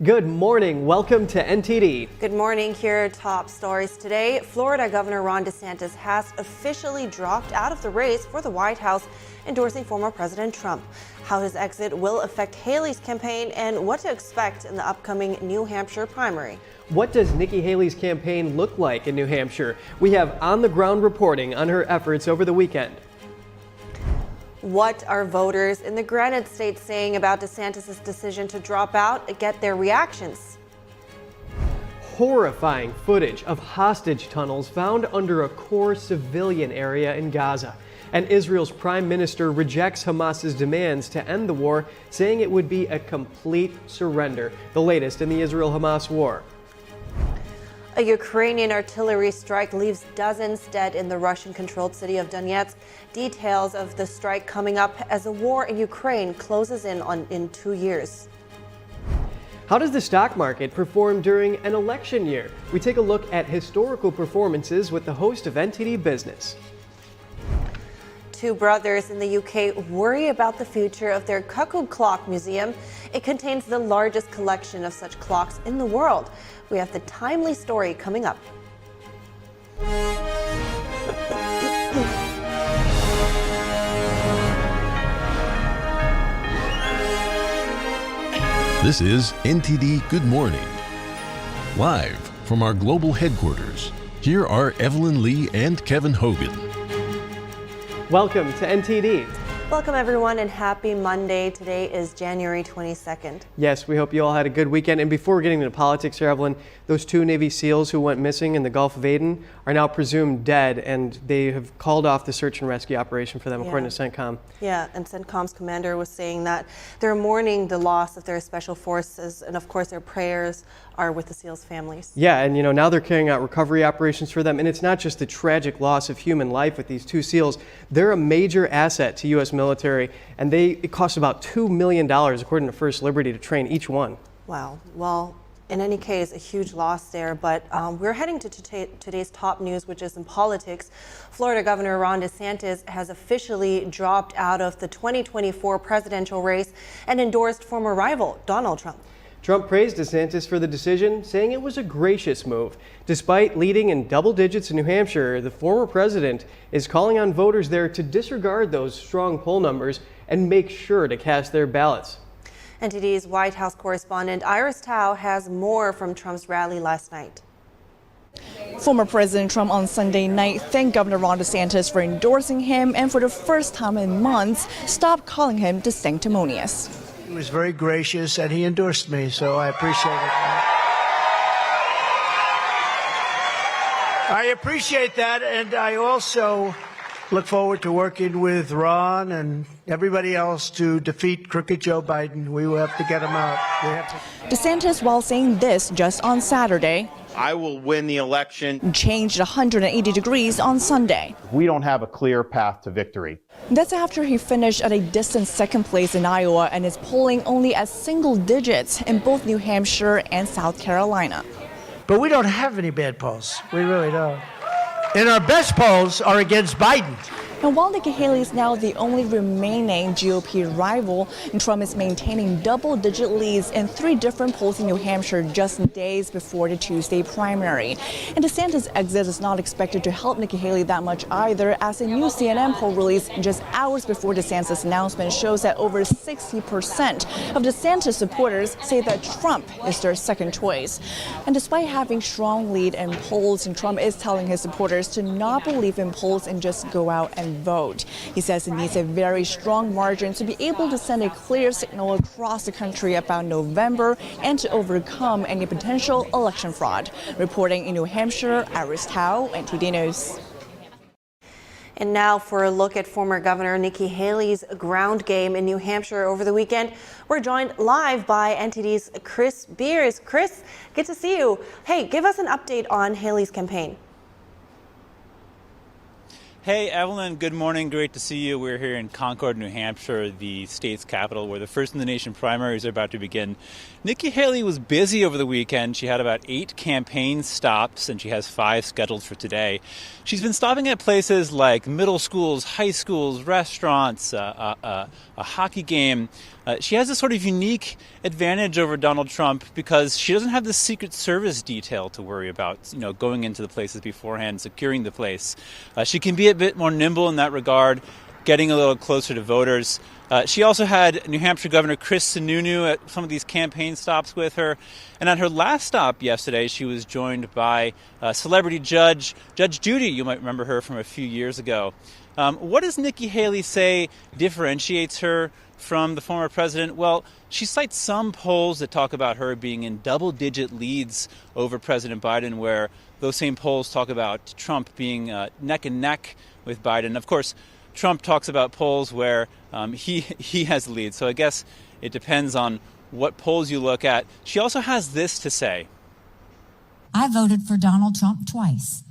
Good morning. Welcome to NTD. Good morning. Here are top stories today. Florida Governor Ron DeSantis has officially dropped out of the race for the White House, endorsing former President Trump. How his exit will affect Haley's campaign and what to expect in the upcoming New Hampshire primary. What does Nikki Haley's campaign look like in New Hampshire? We have on-the-ground reporting on her efforts over the weekend. What are voters in the Granite State saying about DeSantis' decision to drop out? Get their reactions. Horrifying footage of hostage tunnels found under a core civilian area in Gaza. And Israel's prime minister rejects Hamas's demands to end the war, saying it would be a complete surrender. The latest in the Israel-Hamas war. A Ukrainian artillery strike leaves dozens dead in the Russian-controlled city of Donetsk. Details of the strike coming up as the war in Ukraine closes in 2 years. How does the stock market perform during an election year? We take a look at historical performances with the host of NTD Business. Two brothers in the UK worry about the future of their Cuckoo clock museum. It contains the largest collection of such clocks in the world. We have the timely story coming up. This is NTD Good Morning. Live from our global headquarters, here are Evelyn Lee and Kevin Hogan. Welcome to NTD. Welcome everyone and happy Monday. Today is January 22nd. Yes, we hope you all had a good weekend. And before getting into politics here, Evelyn, those two Navy SEALs who went missing in the Gulf of Aden are now presumed dead, and they have called off the search and rescue operation for them, according to CENTCOM. Yeah, and CENTCOM's commander was saying that they're mourning the loss of their special forces, and of course their prayers are with the SEALs' families. Yeah, and now they're carrying out recovery operations for them, and it's not just the tragic loss of human life with these two SEALs. They're a major asset to U.S. military, and it costs about $2 million, according to First Liberty, to train each one. Wow. Well, in any case, a huge loss there, but we're heading to today's top news, which is in politics. Florida Governor Ron DeSantis has officially dropped out of the 2024 presidential race and endorsed former rival Donald Trump. Trump praised DeSantis for the decision, saying it was a gracious move. Despite leading in double digits in New Hampshire, the former president is calling on voters there to disregard those strong poll numbers and make sure to cast their ballots. NTD's White House correspondent Iris Tao has more from Trump's rally last night. Former President Trump on Sunday night thanked Governor Ron DeSantis for endorsing him and for the first time in months stopped calling him sanctimonious. He was very gracious and he endorsed me, so I appreciate it. I appreciate that, and I also look forward to working with Ron and everybody else to defeat crooked Joe Biden. We will have to get him out. DeSantis, while saying this just on Saturday, I will win the election, changed 180 degrees on Sunday. We don't have a clear path to victory. That's after he finished at a distant second place in Iowa and is polling only at single digits in both New Hampshire and South Carolina. But we don't have any bad polls. We really don't. And our best polls are against Biden. And while Nikki Haley is now the only remaining GOP rival, Trump is maintaining double-digit leads in 3 different polls in New Hampshire just days before the Tuesday primary. And DeSantis' exit is not expected to help Nikki Haley that much either, as a new CNN poll released just hours before DeSantis' announcement shows that over 60% of DeSantis supporters say that Trump is their second choice. And despite having strong lead in polls, Trump is telling his supporters to not believe in polls and just go out and vote. He says it needs a very strong margin to be able to send a clear signal across the country about November and to overcome any potential election fraud. Reporting in New Hampshire, Iris Tao, NTD News. And now for a look at former Governor Nikki Haley's ground game in New Hampshire over the weekend. We're joined live by NTD's Chris Beers. Chris, good to see you. Hey, give us an update on Haley's campaign. Hey, Evelyn, good morning. Great to see you. We're here in Concord, New Hampshire, the state's capital, where the first in the nation primaries are about to begin. Nikki Haley was busy over the weekend. She had about 8 campaign stops, and she has 5 scheduled for today. She's been stopping at places like middle schools, high schools, restaurants, a hockey game. She has this sort of unique advantage over Donald Trump because she doesn't have the Secret Service detail to worry about, going into the places beforehand, securing the place. She can be a bit more nimble in that regard, getting a little closer to voters. She also had New Hampshire Governor Chris Sununu at some of these campaign stops with her. And at her last stop yesterday, she was joined by celebrity judge, Judge Judy. You might remember her from a few years ago. What does Nikki Haley say differentiates her from the former president? Well, she cites some polls that talk about her being in double-digit leads over President Biden, where those same polls talk about Trump being neck and neck with Biden. Of course, Trump talks about polls where he has the lead. So I guess it depends on what polls you look at. She also has this to say. I voted for Donald Trump twice.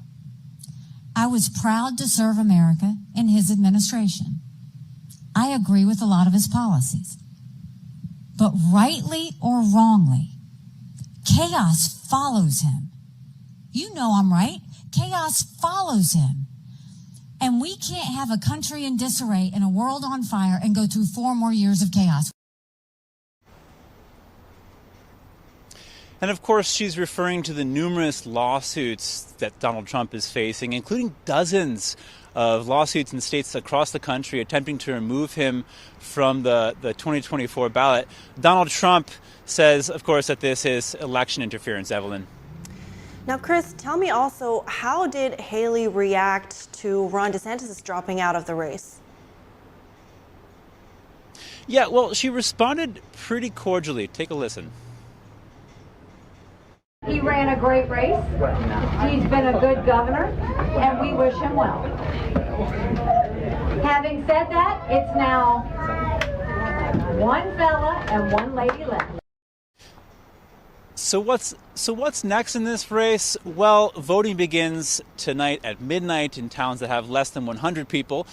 I was proud to serve America in his administration. I agree with a lot of his policies. But rightly or wrongly, chaos follows him. You know I'm right. Chaos follows him. And we can't have a country in disarray and a world on fire and go through 4 more years of chaos. And of course, she's referring to the numerous lawsuits that Donald Trump is facing, including dozens of lawsuits in states across the country attempting to remove him from the 2024 ballot. Donald Trump says, of course, that this is election interference, Evelyn. Now, Chris, tell me also, how did Haley react to Ron DeSantis dropping out of the race? Yeah, well, she responded pretty cordially. Take a listen. He ran a great race. He's been a good governor, and we wish him well. Having said that, it's now one fella and one lady left. So what's next in this race? Well, voting begins tonight at midnight in towns that have less than 100 people.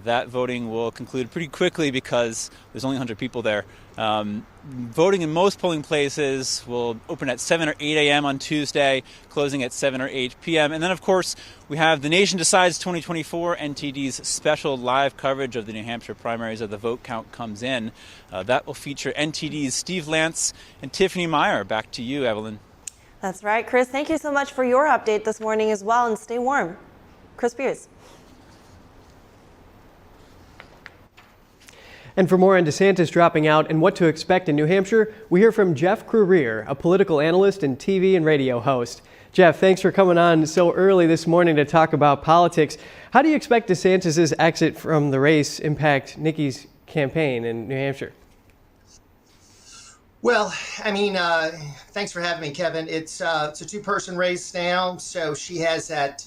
That voting will conclude pretty quickly because there's only 100 people there. Voting in most polling places will open at 7 or 8 a.m. on Tuesday, closing at 7 or 8 p.m. And then, of course, we have The Nation Decides 2024, NTD's special live coverage of the New Hampshire primaries as the vote count comes in. That will feature NTD's Steve Lance and Tiffany Meyer. Back to you, Evelyn. That's right, Chris. Thank you so much for your update this morning as well, and stay warm. Chris Pierce. And for more on DeSantis dropping out and what to expect in New Hampshire, we hear from Jeff Cruier, a political analyst and TV and radio host. Jeff, thanks for coming on so early this morning to talk about politics. How do you expect DeSantis' exit from the race impact Nikki's campaign in New Hampshire? Well, I mean, thanks for having me, Kevin. It's a 2-person race now, so she has that,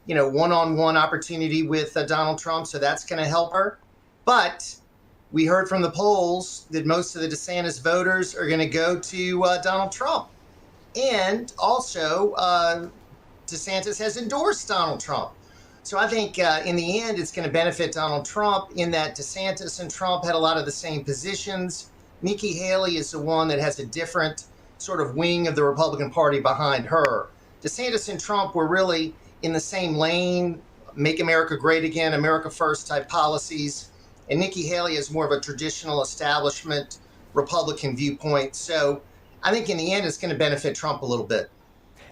one-on-one opportunity with Donald Trump, so that's going to help her. But we heard from the polls that most of the DeSantis voters are going to go to Donald Trump. And also, DeSantis has endorsed Donald Trump. So I think in the end, it's going to benefit Donald Trump in that DeSantis and Trump had a lot of the same positions. Nikki Haley is the one that has a different sort of wing of the Republican Party behind her. DeSantis and Trump were really in the same lane, make America great again, America first type policies. And Nikki Haley is more of a traditional establishment Republican viewpoint. So I think in the end, it's going to benefit Trump a little bit.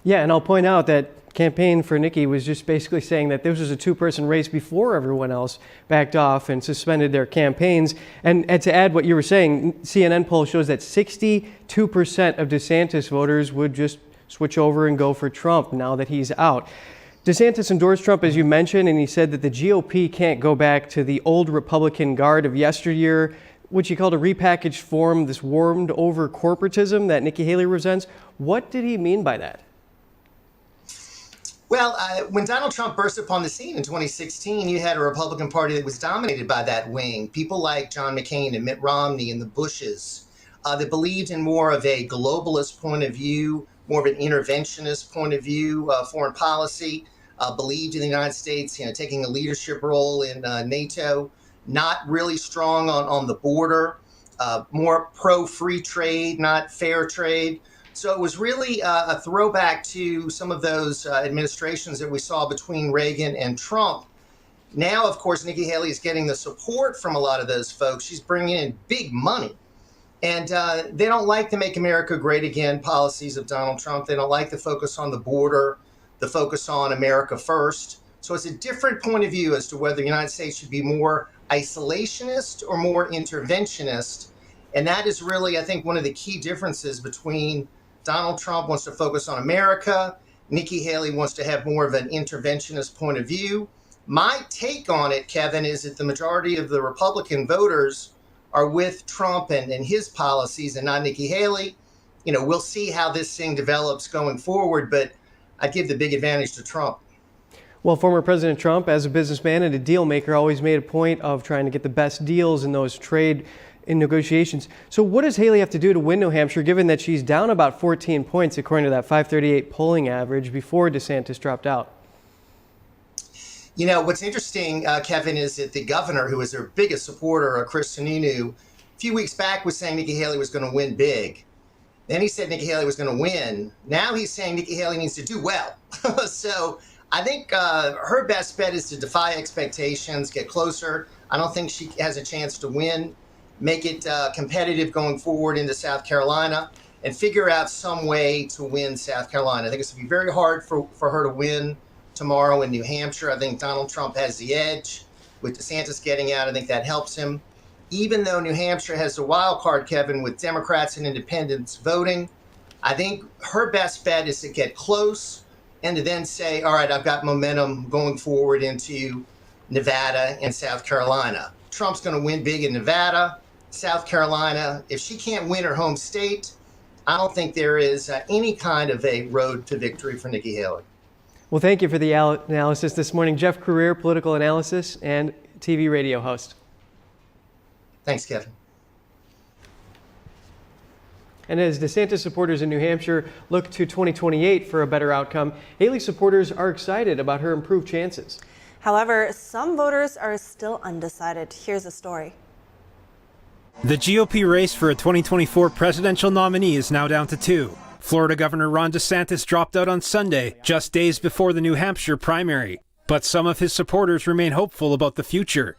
Yeah, and I'll point out that campaign for Nikki was just basically saying that this was a 2-person race before everyone else backed off and suspended their campaigns. And to add what you were saying, CNN poll shows that 62% of DeSantis voters would just switch over and go for Trump now that he's out. DeSantis endorsed Trump, as you mentioned, and he said that the GOP can't go back to the old Republican guard of yesteryear, which he called a repackaged form, this warmed over corporatism that Nikki Haley resents. What did he mean by that? Well, when Donald Trump burst upon the scene in 2016, you had a Republican Party that was dominated by that wing. People like John McCain and Mitt Romney and the Bushes that believed in more of a globalist point of view, more of an interventionist point of view, foreign policy. believed in the United States, taking a leadership role in NATO, not really strong on the border, more pro-free trade, not fair trade. So it was really a throwback to some of those administrations that we saw between Reagan and Trump. Now, of course, Nikki Haley is getting the support from a lot of those folks. She's bringing in big money. And they don't like the Make America Great Again policies of Donald Trump. They don't like the focus on the border, the focus on America first. So it's a different point of view as to whether the United States should be more isolationist or more interventionist. And that is really, I think, one of the key differences between Donald Trump wants to focus on America. Nikki Haley wants to have more of an interventionist point of view. My take on it, Kevin, is that the majority of the Republican voters are with Trump and his policies and not Nikki Haley. We'll see how this thing develops going forward, but I'd give the big advantage to Trump. Well, former President Trump, as a businessman and a deal maker, always made a point of trying to get the best deals in those trade in negotiations. So what does Haley have to do to win New Hampshire, given that she's down about 14 points, according to that 538 polling average before DeSantis dropped out? What's interesting, Kevin, is that the governor, who is their biggest supporter, Chris Sununu, a few weeks back was saying Nikki Haley was going to win big. Then he said Nikki Haley was going to win. Now he's saying Nikki Haley needs to do well. So I think her best bet is to defy expectations, get closer. I don't think she has a chance to win. Make it competitive going forward into South Carolina and figure out some way to win South Carolina. I think it's going to be very hard for her to win tomorrow in New Hampshire. I think Donald Trump has the edge. With DeSantis getting out, I think that helps him. Even though New Hampshire has the wild card, Kevin, with Democrats and independents voting, I think her best bet is to get close and to then say, all right, I've got momentum going forward into Nevada and South Carolina. Trump's going to win big in Nevada, South Carolina. If she can't win her home state, I don't think there is any kind of a road to victory for Nikki Haley. Well, thank you for the analysis this morning. Jeff Career, political analysis and TV radio host. Thanks, Kevin. And as DeSantis supporters in New Hampshire look to 2028 for a better outcome, Haley supporters are excited about her improved chances. However, some voters are still undecided. Here's a story. The GOP race for a 2024 presidential nominee is now down to two. Florida Governor Ron DeSantis dropped out on Sunday, just days before the New Hampshire primary. But some of his supporters remain hopeful about the future.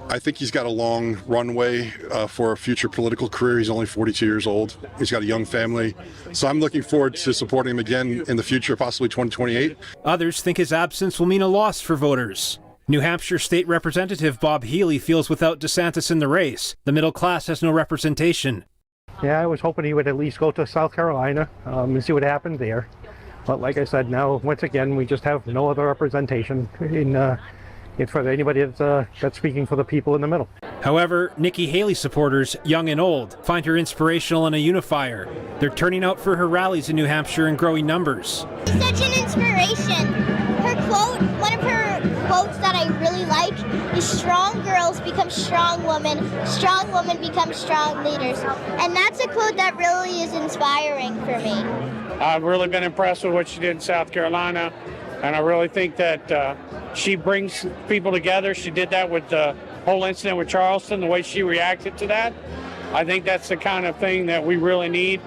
I think he's got a long runway for a future political career. He's only 42 years old. He's got a young family. So I'm looking forward to supporting him again in the future, possibly 2028. Others think his absence will mean a loss for voters. New Hampshire State Representative Bob Healy feels without DeSantis in the race, the middle class has no representation. Yeah, I was hoping he would at least go to South Carolina and see what happened there. But like I said, now, once again, we just have no other representation for anybody that's speaking for the people in the middle. However, Nikki Haley supporters, young and old, find her inspirational and a unifier. They're turning out for her rallies in New Hampshire in growing numbers. Such an inspiration. Her quote, one of her quotes that I really like is strong girls become strong women become strong leaders. And that's a quote that really is inspiring for me. I've really been impressed with what she did in South Carolina, and I really think that she brings people together. She did that with the whole incident with Charleston, the way she reacted to that. I think that's the kind of thing that we really need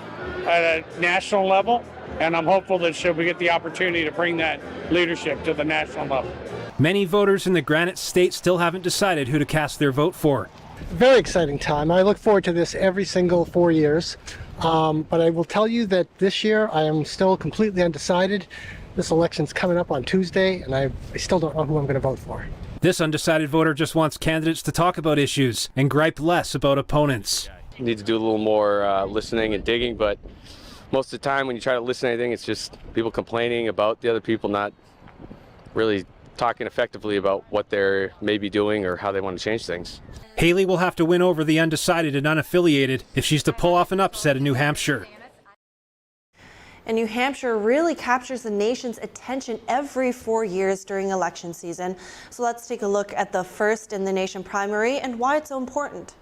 at a national level, and I'm hopeful that she'll get the opportunity to bring that leadership to the national level. Many voters in the Granite State still haven't decided who to cast their vote for. Very exciting time. I look forward to this every single 4 years. But I will tell you that this year I am still completely undecided. This election's coming up on Tuesday, and I still don't know who I'm going to vote for. This undecided voter just wants candidates to talk about issues and gripe less about opponents. You need to do a little more listening and digging, but most of the time when you try to listen to anything, it's just people complaining about the other people, not really talking effectively about what they're maybe doing or how they want to change things. Haley will have to win over the undecided and unaffiliated if she's to pull off an upset in New Hampshire. And New Hampshire really captures the nation's attention every 4 years during election season. So let's take a look at the first in the nation primary and why it's so important.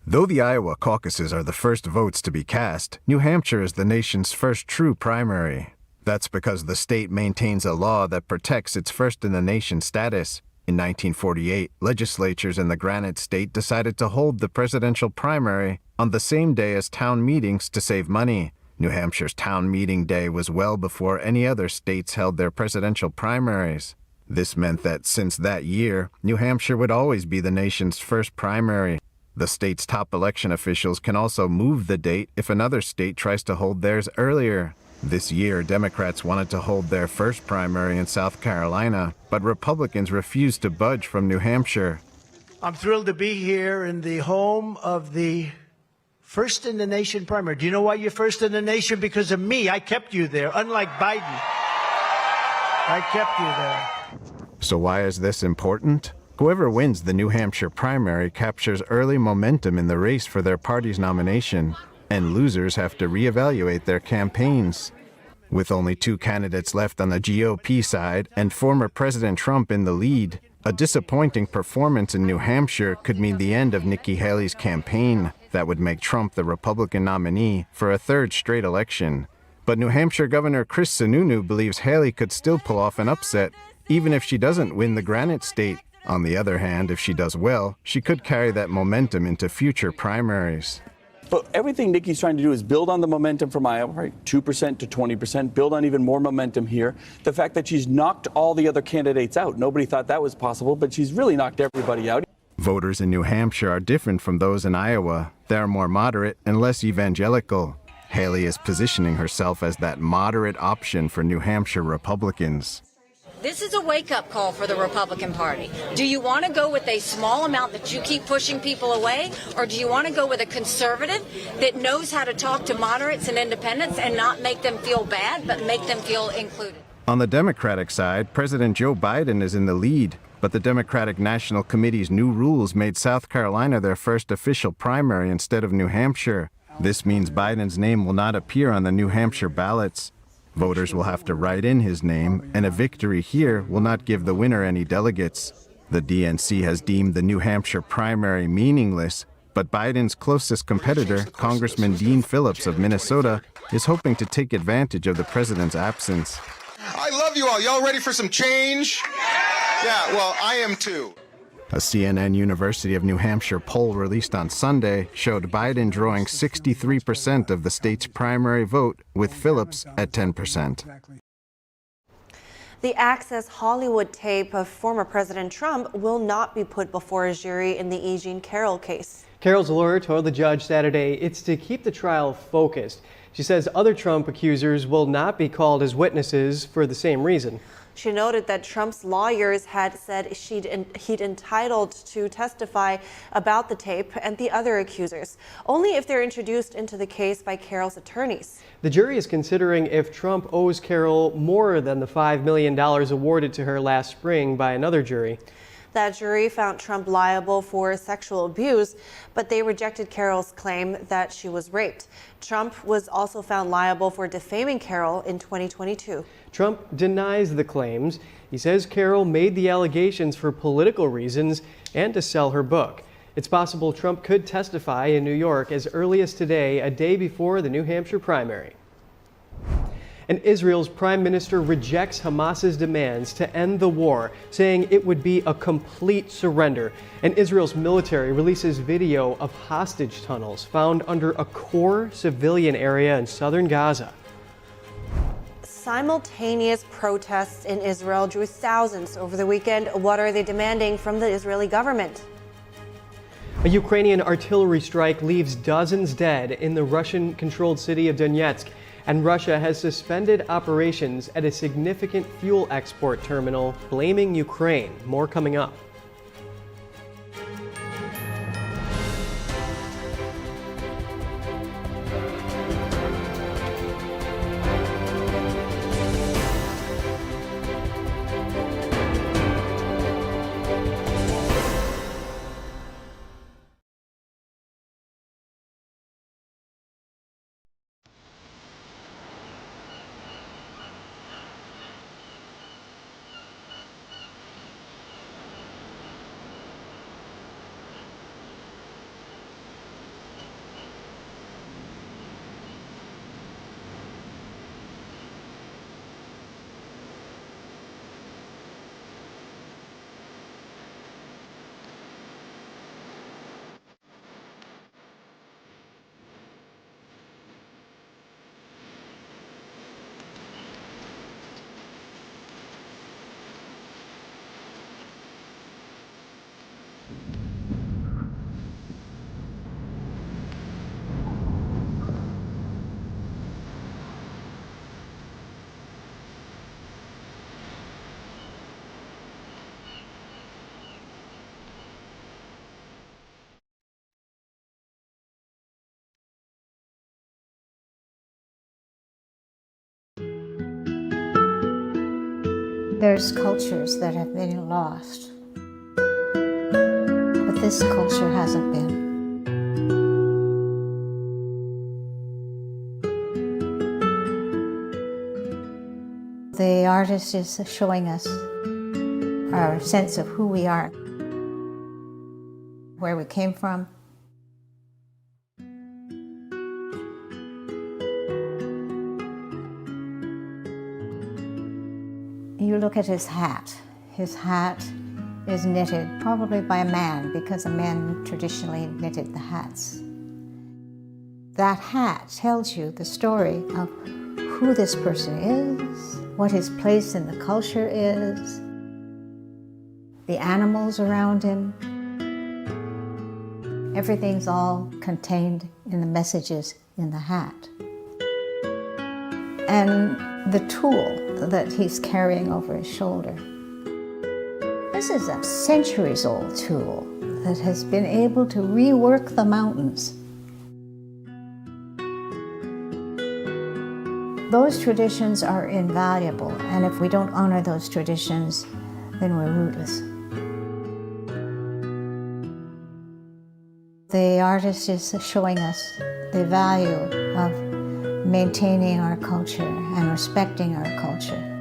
Though the Iowa caucuses are the first votes to be cast, New Hampshire is the nation's first true primary. That's because the state maintains a law that protects its first-in-the-nation status. In 1948, legislatures in the Granite State decided to hold the presidential primary on the same day as town meetings to save money. New Hampshire's town meeting day was well before any other states held their presidential primaries. This meant that since that year, New Hampshire would always be the nation's first primary. The state's top election officials can also move the date if another state tries to hold theirs earlier. This year, Democrats wanted to hold their first primary in South Carolina, but Republicans refused to budge from New Hampshire. I'm thrilled to be here in the home of the first in the nation primary. Do you know why you're first in the nation? Because of me. I kept you there, unlike Biden. I kept you there. So why is this important? Whoever wins the New Hampshire primary captures early momentum in the race for their party's nomination, and losers have to reevaluate their campaigns. With only 2 candidates left on the GOP side and former President Trump in the lead, a disappointing performance in New Hampshire could mean the end of Nikki Haley's campaign. That would make Trump the Republican nominee for a 3rd straight election. But New Hampshire Governor Chris Sununu believes Haley could still pull off an upset, even if she doesn't win the Granite State. On the other hand, if she does well, she could carry that momentum into future primaries. But everything Nikki's trying to do is build on the momentum from Iowa, right? 2% to 20%, build on even more momentum here. The fact that she's knocked all the other candidates out. Nobody thought that was possible, but she's really knocked everybody out. Voters in New Hampshire are different from those in Iowa. They're more moderate and less evangelical. Haley is positioning herself as that moderate option for New Hampshire Republicans. This is a wake-up call for the Republican Party. Do you want to go with a small amount that you keep pushing people away, or do you want to go with a conservative that knows how to talk to moderates and independents and not make them feel bad, but make them feel included? On the Democratic side, President Joe Biden is in the lead, but the Democratic National Committee's new rules made South Carolina their first official primary instead of New Hampshire. This means Biden's name will not appear on the New Hampshire ballots. Voters will have to write in his name, and a victory here will not give the winner any delegates. The DNC has deemed the New Hampshire primary meaningless, but Biden's closest competitor, Congressman Dean Phillips of Minnesota, is hoping to take advantage of the president's absence. I love you all. Y'all ready for some change? Yeah, well, I am too. A CNN University of New Hampshire poll released on Sunday showed Biden drawing 63% of the state's primary vote, with Phillips at 10%. The Access Hollywood tape of former President Trump will not be put before a jury in the E. Jean Carroll case. Carroll's lawyer told the judge Saturday it's to keep the trial focused. She says other Trump accusers will not be called as witnesses for the same reason. She noted that Trump's lawyers had said he'd entitled to testify about the tape and the other accusers, only if they're introduced into the case by Carroll's attorneys. The jury is considering if Trump owes Carroll more than the $5 million awarded to her last spring by another jury. That jury found Trump liable for sexual abuse, but they rejected Carroll's claim that she was raped. Trump was also found liable for defaming Carroll in 2022. Trump denies the claims. He says Carroll made the allegations for political reasons and to sell her book. It's possible Trump could testify in New York as early as today, a day before the New Hampshire primary. And Israel's prime minister rejects Hamas's demands to end the war, saying it would be a complete surrender. And Israel's military releases video of hostage tunnels found under a core civilian area in southern Gaza. Simultaneous protests in Israel drew thousands over the weekend. What are they demanding from the Israeli government? A Ukrainian artillery strike leaves dozens dead in the Russian-controlled city of Donetsk, and Russia has suspended operations at a significant fuel export terminal, blaming Ukraine. More coming up. There's cultures that have been lost, but this culture hasn't been. The artist is showing us our sense of who we are, where we came from. You look at his hat. His hat is knitted probably by a man, because a man traditionally knitted the hats. That hat tells you the story of who this person is, what his place in the culture is, the animals around him. Everything's all contained in the messages in the hat. And the tool that he's carrying over his shoulder. This is a centuries-old tool that has been able to rework the mountains. Those traditions are invaluable, and if we don't honor those traditions, then we're rootless. The artist is showing us the value of maintaining our culture and respecting our culture.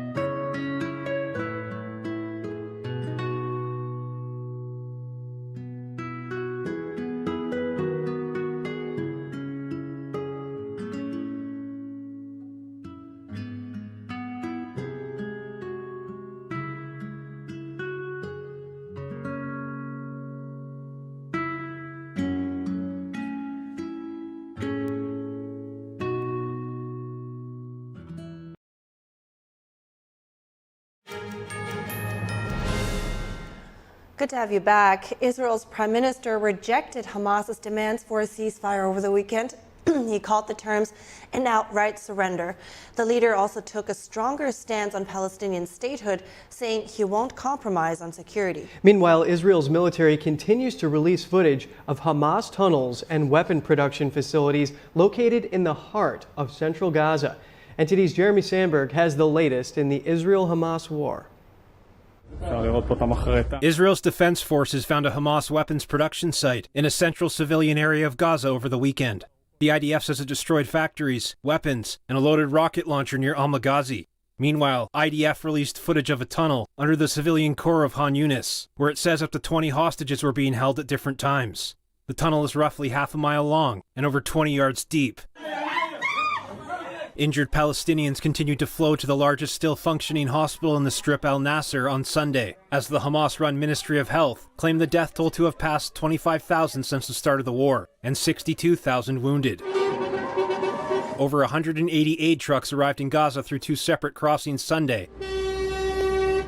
Good to have you back. Israel's prime minister rejected Hamas's demands for a ceasefire over the weekend. He called the terms an outright surrender. The leader also took a stronger stance on Palestinian statehood, saying he won't compromise on security. Meanwhile, Israel's military continues to release footage of Hamas tunnels and weapon production facilities located in the heart of central Gaza. NTD's Jeremy Sandberg has the latest in the Israel-Hamas war. Israel's defense forces found a Hamas weapons production site in a central civilian area of Gaza over the weekend. The IDF says it destroyed factories, weapons, and a loaded rocket launcher near Al-Maghazi. Meanwhile, IDF released footage of a tunnel under the civilian core of Han Yunis, where it says up to 20 hostages were being held at different times. The tunnel is roughly half a mile long and over 20 yards deep. Injured Palestinians continued to flow to the largest still functioning hospital in the Strip, Al Nasser, on Sunday, as the Hamas-run Ministry of Health claimed the death toll to have passed 25,000 since the start of the war, and 62,000 wounded. Over 180 aid trucks arrived in Gaza through two separate crossings Sunday,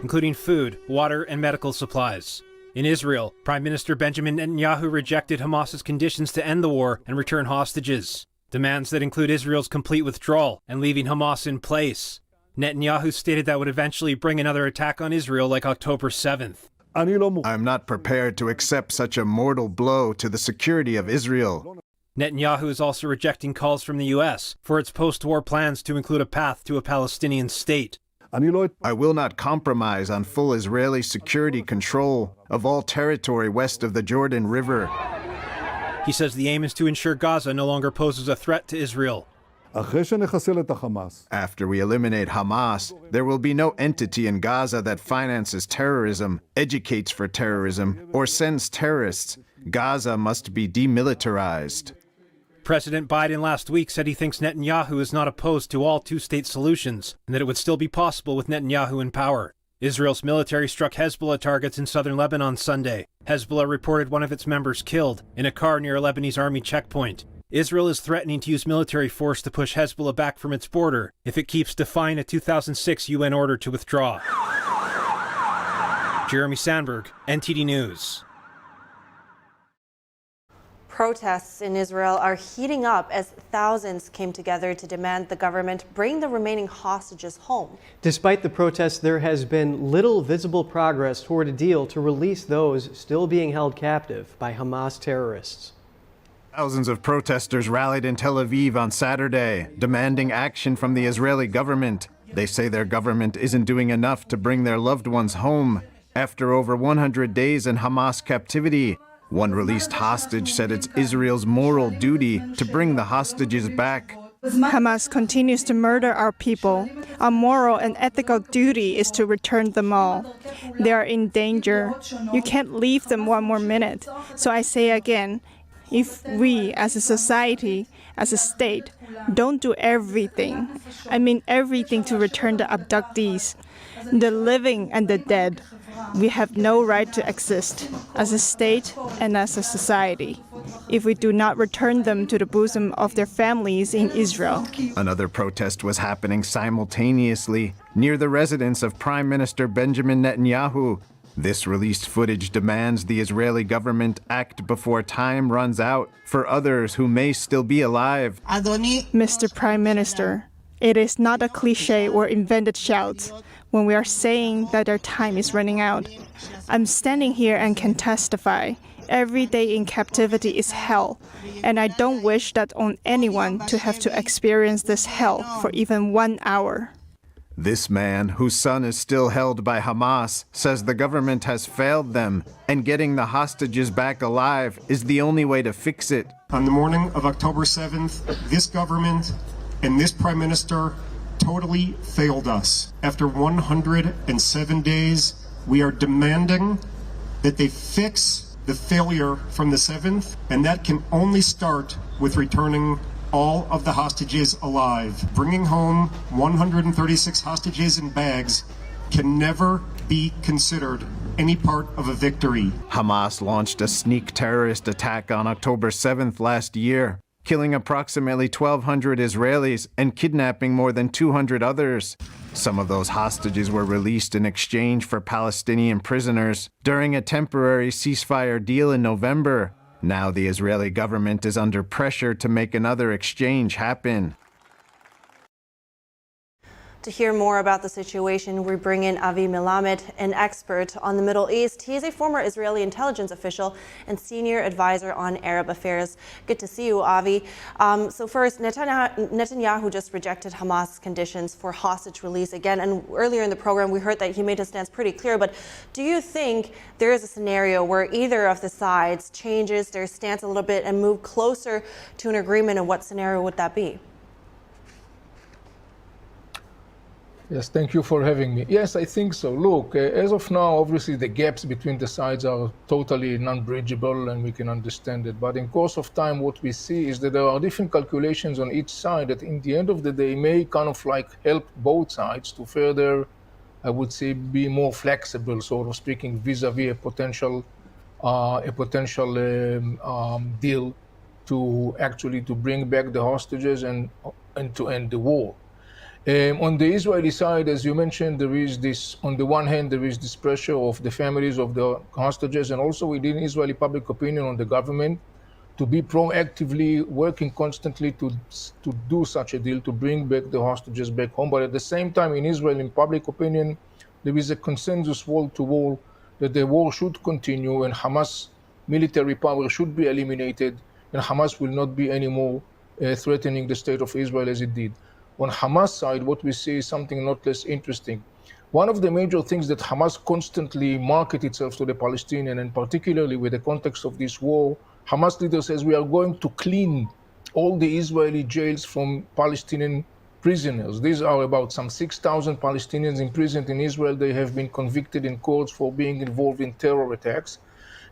including food, water, and medical supplies. In Israel, Prime Minister Benjamin Netanyahu rejected Hamas's conditions to end the war and return hostages. Demands that include Israel's complete withdrawal and leaving Hamas in place. Netanyahu stated that would eventually bring another attack on Israel like October 7th. I'm not prepared to accept such a mortal blow to the security of Israel. Netanyahu is also rejecting calls from the U.S. for its post-war plans to include a path to a Palestinian state. I will not compromise on full Israeli security control of all territory west of the Jordan River. He says the aim is to ensure Gaza no longer poses a threat to Israel. After we eliminate Hamas, there will be no entity in Gaza that finances terrorism, educates for terrorism, or sends terrorists. Gaza must be demilitarized. President Biden last week said he thinks Netanyahu is not opposed to all two-state solutions, and that it would still be possible with Netanyahu in power. Israel's military struck Hezbollah targets in southern Lebanon Sunday. Hezbollah reported one of its members killed in a car near a Lebanese army checkpoint. Israel is threatening to use military force to push Hezbollah back from its border if it keeps defying a 2006 UN order to withdraw. Jeremy Sandberg, NTD News. Protests in Israel are heating up as thousands came together to demand the government bring the remaining hostages home. Despite the protests, there has been little visible progress toward a deal to release those still being held captive by Hamas terrorists. Thousands of protesters rallied in Tel Aviv on Saturday, demanding action from the Israeli government They say their government isn't doing enough to bring their loved ones home after over 100 days in Hamas captivity. One released hostage said it's Israel's moral duty to bring the hostages back. Hamas continues to murder our people. Our moral and ethical duty is to return them all. They are in danger. You can't leave them one more minute. So I say again, if we as a society, as a state, don't do everything, I mean everything to return the abductees, the living and the dead, we have no right to exist as a state and as a society if we do not return them to the bosom of their families in Israel. Another protest was happening simultaneously near the residence of Prime Minister Benjamin Netanyahu. This released footage demands the Israeli government act before time runs out for others who may still be alive. Mr. Prime Minister, it is not a cliche or invented shout when we are saying that our time is running out. I'm standing here and can testify. Every day in captivity is hell, and I don't wish that on anyone to have to experience this hell for even 1 hour. This man, whose son is still held by Hamas, says the government has failed them, and getting the hostages back alive is the only way to fix it. On the morning of October 7th, this government and this prime minister totally failed us. After 107 days, we are demanding that they fix the failure from the 7th, and that can only start with returning all of the hostages alive. Bringing home 136 hostages in bags can never be considered any part of a victory. Hamas launched a sneak terrorist attack on October 7th last year, killing approximately 1,200 Israelis and kidnapping more than 200 others. Some of those hostages were released in exchange for Palestinian prisoners during a temporary ceasefire deal in November. Now the Israeli government is under pressure to make another exchange happen. To hear more about the situation, we bring in Avi Melamed, an expert on the Middle East. He is a former Israeli intelligence official and senior advisor on Arab affairs. Good to see you, Avi. So first, Netanyahu just rejected Hamas conditions for hostage release again. And earlier in the program, we heard that he made his stance pretty clear. But do you think there is a scenario where either of the sides changes their stance a little bit and move closer to an agreement? And what scenario would that be? Yes, thank you for having me. Yes, I think so. Look, as of now, obviously the gaps between the sides are totally non-bridgeable and we can understand it. But in course of time, what we see is that there are different calculations on each side that in the end of the day may kind of like help both sides to further, I would say, be more flexible, sort of speaking, vis-a-vis a potential deal to actually to bring back the hostages and to end the war. On the Israeli side, as you mentioned, there is this, on the one hand, there is this pressure of the families of the hostages and also within Israeli public opinion on the government to be proactively working constantly to do such a deal, to bring back the hostages back home. But at the same time, in Israel, in public opinion, there is a consensus wall to wall that the war should continue and Hamas military power should be eliminated and Hamas will not be anymore threatening the state of Israel as it did. On Hamas side, what we see is something not less interesting. One of the major things that Hamas constantly market itself to the Palestinian, and particularly with the context of this war, Hamas leader says we are going to clean all the Israeli jails from Palestinian prisoners. These are about some 6,000 Palestinians imprisoned in Israel. They have been convicted in courts for being involved in terror attacks.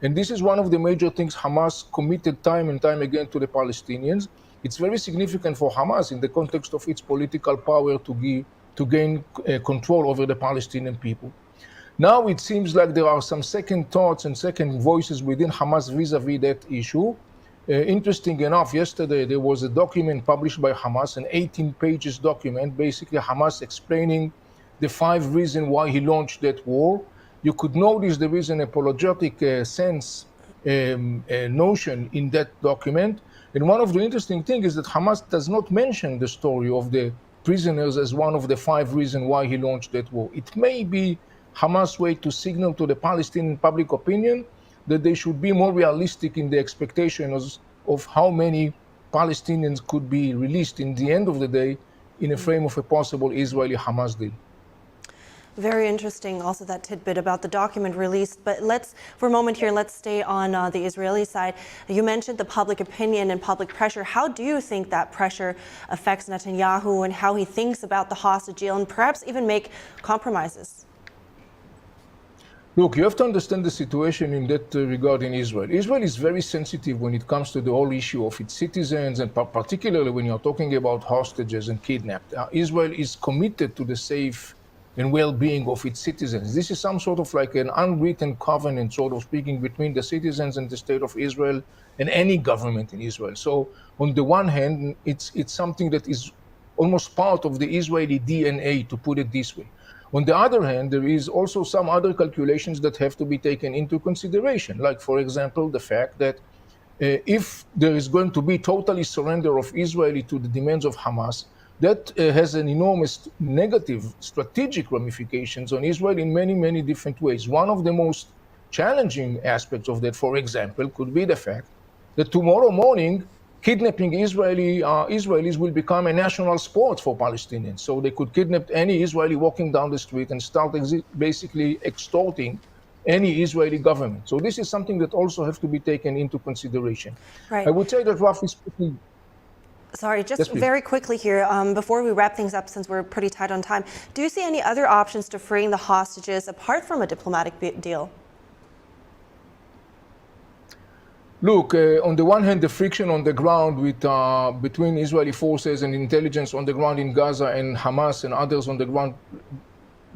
And this is one of the major things Hamas committed time and time again to the Palestinians. It's very significant for Hamas in the context of its political power to gain control over the Palestinian people. Now it seems like there are some second thoughts and second voices within Hamas vis-a-vis that issue. Interesting enough, yesterday there was a document published by Hamas, an 18 pages document, basically Hamas explaining the 5 reasons why he launched that war. You could notice there is an apologetic notion in that document. And one of the interesting things is that Hamas does not mention the story of the prisoners as one of the 5 reasons why he launched that war. It may be Hamas' way to signal to the Palestinian public opinion that they should be more realistic in the expectations of how many Palestinians could be released in the end of the day in a frame of a possible Israeli-Hamas deal. Very interesting, also that tidbit about the document released. But for a moment here, let's stay on the Israeli side. You mentioned the public opinion and public pressure. How do you think that pressure affects Netanyahu and how he thinks about the hostage deal and perhaps even make compromises? Look, you have to understand the situation in that regard in Israel. Israel is very sensitive when it comes to the whole issue of its citizens, and particularly when you're talking about hostages and kidnapped. Israel is committed to the safe and well-being of its citizens. This is some sort of like an unwritten covenant, sort of speaking, between the citizens and the state of Israel and any government in Israel. So on the one hand, it's something that is almost part of the Israeli DNA, to put it this way. On the other hand, there is also some other calculations that have to be taken into consideration, like, for example, the fact that if there is going to be totally surrender of Israel to the demands of Hamas, that has an enormous negative strategic ramifications on Israel in many, many different ways. One of the most challenging aspects of that, for example, could be the fact that tomorrow morning, kidnapping Israelis will become a national sport for Palestinians. So they could kidnap any Israeli walking down the street and start basically extorting any Israeli government. So this is something that also has to be taken into consideration. Right. I would say that roughly speaking, sorry, just very quickly here, before we wrap things up, since we're pretty tight on time, do you see any other options to freeing the hostages apart from a diplomatic deal? Look, on the one hand, the friction on the ground between Israeli forces and intelligence on the ground in Gaza and Hamas and others on the ground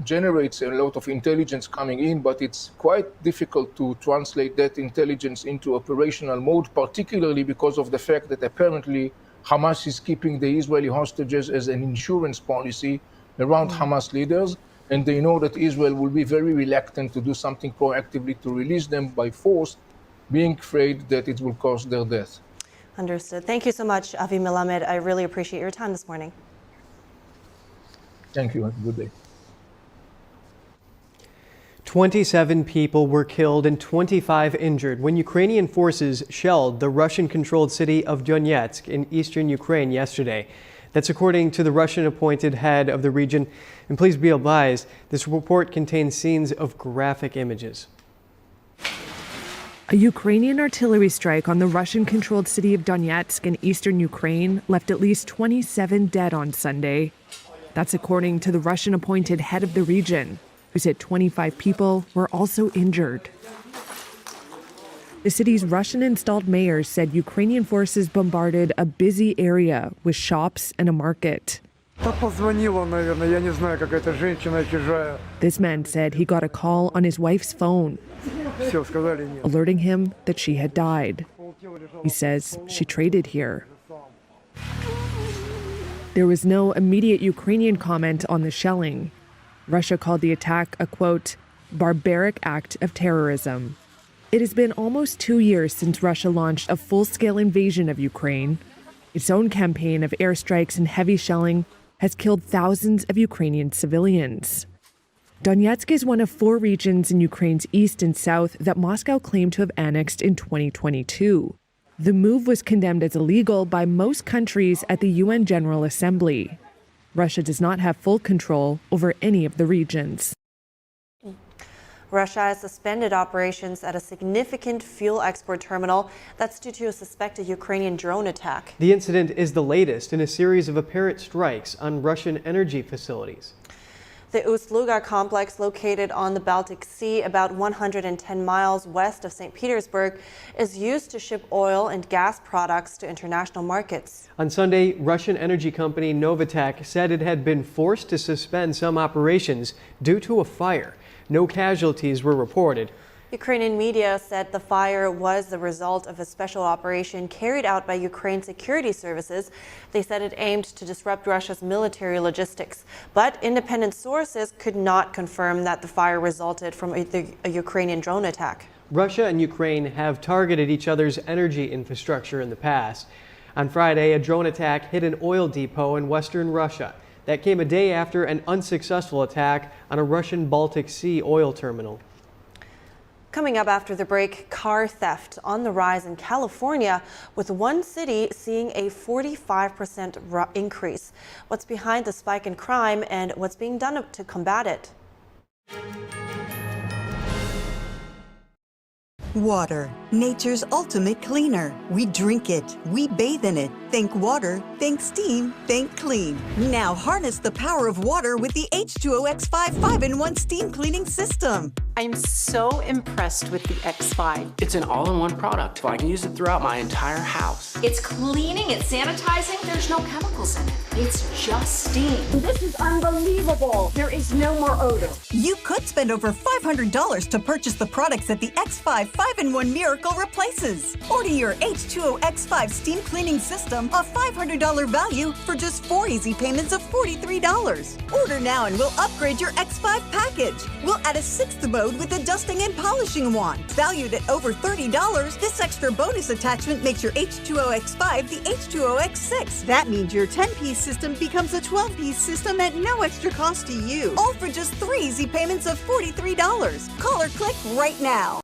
generates a lot of intelligence coming in, but it's quite difficult to translate that intelligence into operational mode, particularly because of the fact that apparently Hamas is keeping the Israeli hostages as an insurance policy around Hamas leaders, and they know that Israel will be very reluctant to do something proactively to release them by force, being afraid that it will cause their death. Understood. Thank you so much, Avi Melamed. I really appreciate your time this morning. Thank you. Have a good day. 27 people were killed and 25 injured when Ukrainian forces shelled the Russian-controlled city of Donetsk in eastern Ukraine yesterday. That's according to the Russian-appointed head of the region. And please be advised, this report contains scenes of graphic images. A Ukrainian artillery strike on the Russian-controlled city of Donetsk in eastern Ukraine left at least 27 dead on Sunday. That's according to the Russian-appointed head of the region, who said 25 people were also injured. The city's Russian-installed mayor said Ukrainian forces bombarded a busy area with shops and a market. This man said he got a call on his wife's phone, alerting him that she had died. He says she traded here. There was no immediate Ukrainian comment on the shelling. Russia called the attack a, quote, barbaric act of terrorism. It has been almost 2 years since Russia launched a full-scale invasion of Ukraine. Its own campaign of airstrikes and heavy shelling has killed thousands of Ukrainian civilians. Donetsk is one of 4 regions in Ukraine's east and south that Moscow claimed to have annexed in 2022. The move was condemned as illegal by most countries at the UN General Assembly. Russia does not have full control over any of the regions. Russia has suspended operations at a significant fuel export terminal. That's due to a suspected Ukrainian drone attack. The incident is the latest in a series of apparent strikes on Russian energy facilities. The Ust-Luga complex, located on the Baltic Sea about 110 miles west of St. Petersburg, is used to ship oil and gas products to international markets. On Sunday, Russian energy company Novatek said it had been forced to suspend some operations due to a fire. No casualties were reported. Ukrainian media said the fire was the result of a special operation carried out by Ukraine security services. They said it aimed to disrupt Russia's military logistics. But independent sources could not confirm that the fire resulted from a Ukrainian drone attack. Russia and Ukraine have targeted each other's energy infrastructure in the past. On Friday, a drone attack hit an oil depot in western Russia. That came a day after an unsuccessful attack on a Russian Baltic Sea oil terminal. Coming up after the break, car theft on the rise in California, with one city seeing a 45% increase. What's behind the spike in crime and what's being done to combat it? Water, nature's ultimate cleaner. We drink it, we bathe in it. Think water, think steam, think clean. Now harness the power of water with the H2O X5 5-in-1 steam cleaning system. I'm so impressed with the X5. It's an all-in-one product. I can use it throughout my entire house. It's cleaning, it's sanitizing, there's no chemicals in it. It's just steam. This is unbelievable. There is no more odor. You could spend over $500 to purchase the products that the X5 5-in-1 Miracle replaces. Order your H2O X5 steam cleaning system, a $500 value, for just 4 easy payments of $43. Order now and we'll upgrade your X5 package. We'll add a 6th mode with a dusting and polishing wand. Valued at over $30, this extra bonus attachment makes your H2O X5 the H2O X6. That means your 10-piece system becomes a 12-piece system at no extra cost to you. All for just 3 easy payments of $43. Call or click right now.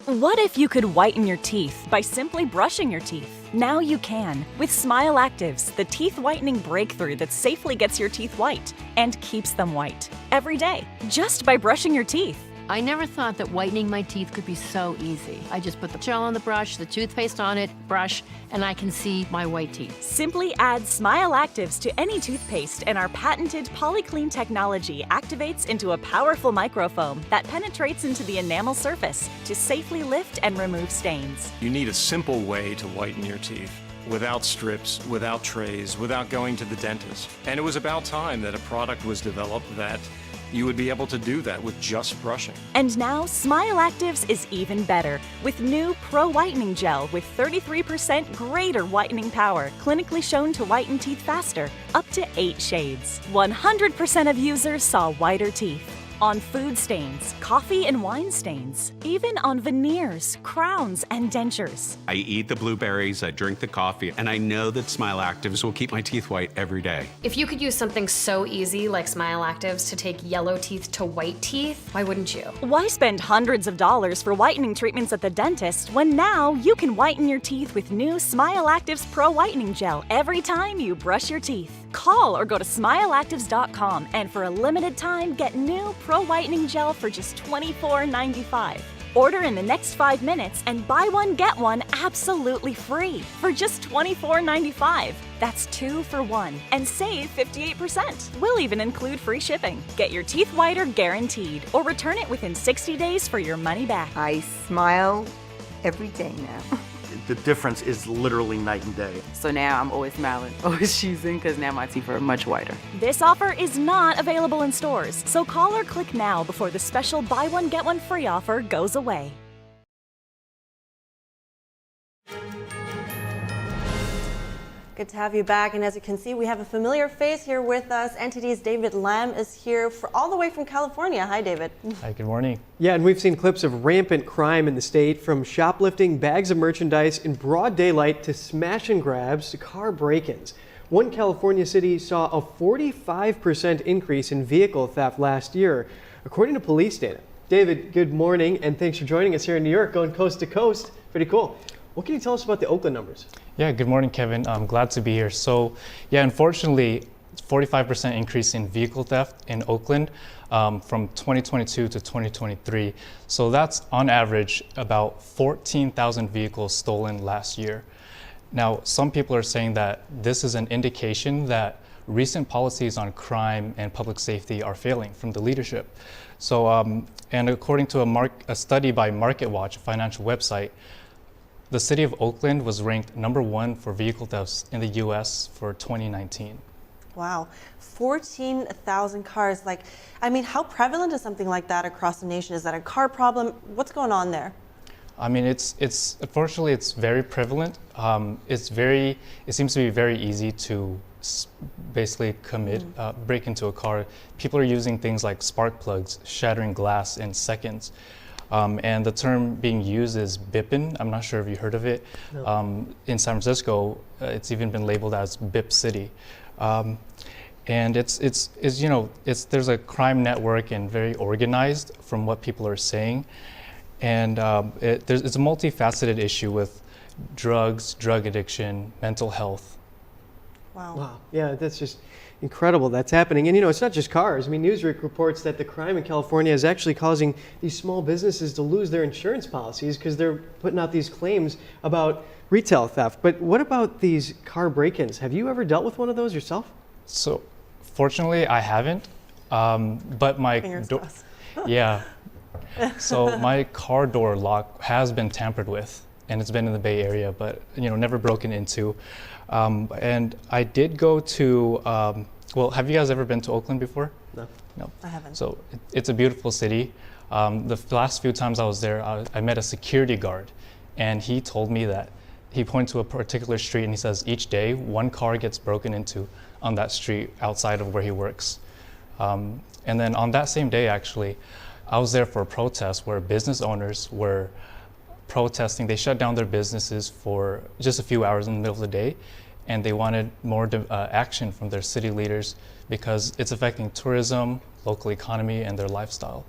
What if you could whiten your teeth by simply brushing your teeth? Now you can with Smile Actives, the teeth whitening breakthrough that safely gets your teeth white and keeps them white every day, just by brushing your teeth. I never thought that whitening my teeth could be so easy. I just put the gel on the brush, the toothpaste on it, brush, and I can see my white teeth. Simply add Smile Actives to any toothpaste and our patented PolyClean technology activates into a powerful microfoam that penetrates into the enamel surface to safely lift and remove stains. You need a simple way to whiten your teeth. Without strips, without trays, without going to the dentist. And it was about time that a product was developed that you would be able to do that with just brushing. And now, Smile Actives is even better with new Pro Whitening Gel with 33% greater whitening power, clinically shown to whiten teeth faster, up to 8 shades. 100% of users saw whiter teeth. On food stains, coffee and wine stains, even on veneers, crowns, and dentures. I eat the blueberries, I drink the coffee, and I know that Smile Actives will keep my teeth white every day. If you could use something so easy like Smile Actives to take yellow teeth to white teeth, why wouldn't you? Why spend hundreds of dollars for whitening treatments at the dentist when now you can whiten your teeth with new Smile Actives Pro Whitening Gel every time you brush your teeth? Call or go to smileactives.com and for a limited time get new Pro Whitening Gel for just $24.95. Order in the next 5 minutes and buy one get one absolutely free for just $24.95. That's 2 for 1 and save 58%. We'll even include free shipping. Get your teeth whiter guaranteed or return it within 60 days for your money back. I smile every day now. The difference is literally night and day. So now I'm always smiling, always choosing, because now my teeth are much whiter. This offer is not available in stores, so call or click now before the special buy one get one free offer goes away. Good to have you back, and as you can see, we have a familiar face here with us. NTD's David Lamb is here all the way from California. Hi, David. Hi, good morning. Yeah, and we've seen clips of rampant crime in the state, from shoplifting bags of merchandise in broad daylight to smash and grabs to car break-ins. One California city saw a 45% increase in vehicle theft last year, according to police data. David, good morning, and thanks for joining us here in New York, going coast to coast. Pretty cool. What can you tell us about the Oakland numbers? Yeah, good morning, Kevin. I'm glad to be here. So, yeah, unfortunately, 45% increase in vehicle theft in Oakland from 2022 to 2023. So that's on average about 14,000 vehicles stolen last year. Now, some people are saying that this is an indication that recent policies on crime and public safety are failing from the leadership. So, and according to a study by MarketWatch, a financial website, the city of Oakland was ranked #1 for vehicle thefts in the U.S. for 2019. Wow, 14,000 cars. How prevalent is something like that across the nation? Is that a car problem? What's going on there? I mean, it's unfortunately it's very prevalent. It seems to be very easy to basically break into a car. People are using things like spark plugs, shattering glass in seconds. And the term being used is bippin'. I'm not sure if you heard of it. No. In San Francisco, it's even been labeled as Bip City. And there's a crime network and very organized from what people are saying. And it's a multifaceted issue with drugs, drug addiction, mental health. Wow. Yeah, that's just incredible that's happening. And it's not just cars. I mean, Newsweek reports that the crime in California is actually causing these small businesses to lose their insurance policies because they're putting out these claims about retail theft. But what about these car break-ins? Have you ever dealt with one of those yourself? So, fortunately, I haven't. But my yeah. So my car door lock has been tampered with, and it's been in the Bay Area, but never broken into. And I did go to, have you guys ever been to Oakland before? No. I haven't. So it's a beautiful city. The last few times I was there, I met a security guard, and he told me that he pointed to a particular street and he says each day one car gets broken into on that street outside of where he works. And then on that same day, actually, I was there for a protest where business owners were protesting. They shut down their businesses for just a few hours in the middle of the day, and they wanted more action from their city leaders because it's affecting tourism, local economy, and their lifestyle.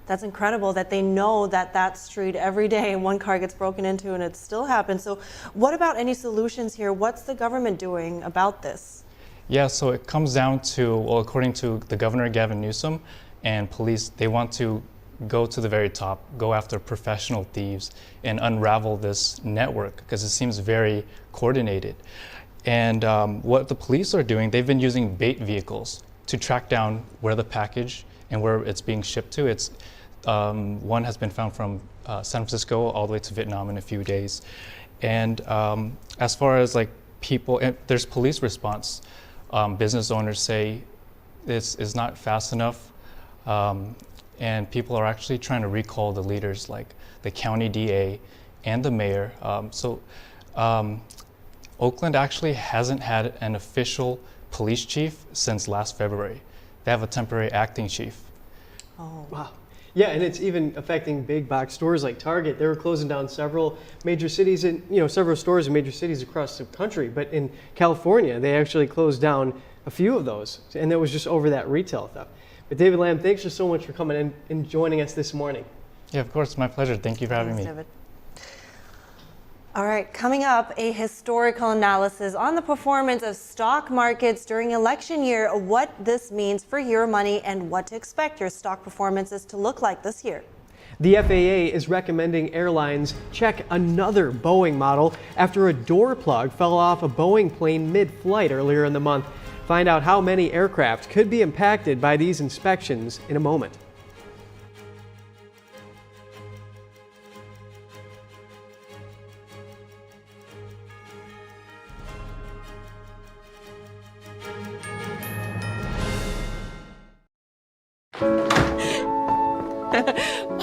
That's incredible that they know that street every day and one car gets broken into and it still happens. So what about any solutions here? What's the government doing about this? Yeah, so it comes down to, according to the governor, Gavin Newsom, and police, they want to go to the very top, go after professional thieves and unravel this network because it seems very coordinated. And what the police are doing, they've been using bait vehicles to track down where the package and where it's being shipped to. It's one has been found from San Francisco all the way to Vietnam in a few days. And as far as people, there's police response. Business owners say this is not fast enough. And people are actually trying to recall the leaders like the county DA and the mayor. Oakland actually hasn't had an official police chief since last February. They have a temporary acting chief. Oh, wow. Yeah, and it's even affecting big box stores like Target. They were closing down several major cities and several stores in major cities across the country. But in California, they actually closed down a few of those, and it was just over that retail theft. But David Lamb, thanks so much for coming in and joining us this morning. Yeah, of course, my pleasure. Thank you for having me. David. All right, coming up, a historical analysis on the performance of stock markets during election year, what this means for your money and what to expect your stock performances to look like this year. The FAA is recommending airlines check another Boeing model after a door plug fell off a Boeing plane mid-flight earlier in the month. Find out how many aircraft could be impacted by these inspections in a moment.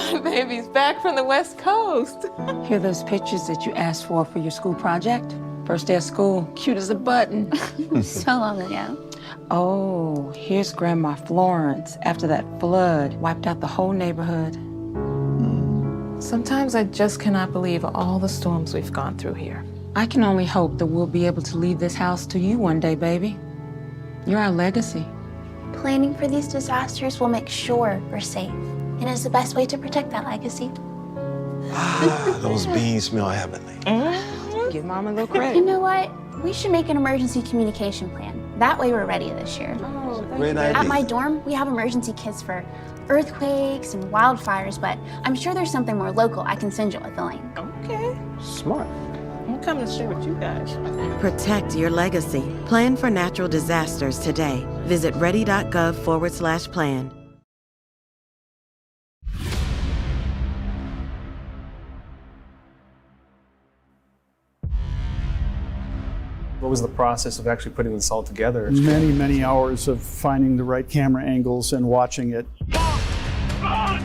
My baby's back from the West Coast. Here are those pictures that you asked for your school project? First day of school, cute as a button. So long ago. Oh, here's Grandma Florence after that flood wiped out the whole neighborhood. Sometimes I just cannot believe all the storms we've gone through here. I can only hope that we'll be able to leave this house to you one day, baby. You're our legacy. Planning for these disasters will make sure we're safe. And it's the best way to protect that legacy. Those beans smell heavenly. Give Mom a little credit. You know what? We should make an emergency communication plan. That way we're ready this year. Great idea. At my dorm, we have emergency kits for earthquakes and wildfires, but I'm sure there's something more local I can send you with the link. Okay. Smart. I'm coming to share with you guys. Protect your legacy. Plan for natural disasters today. Visit ready.gov/plan. What was the process of actually putting this all together? Many hours of finding the right camera angles and watching it.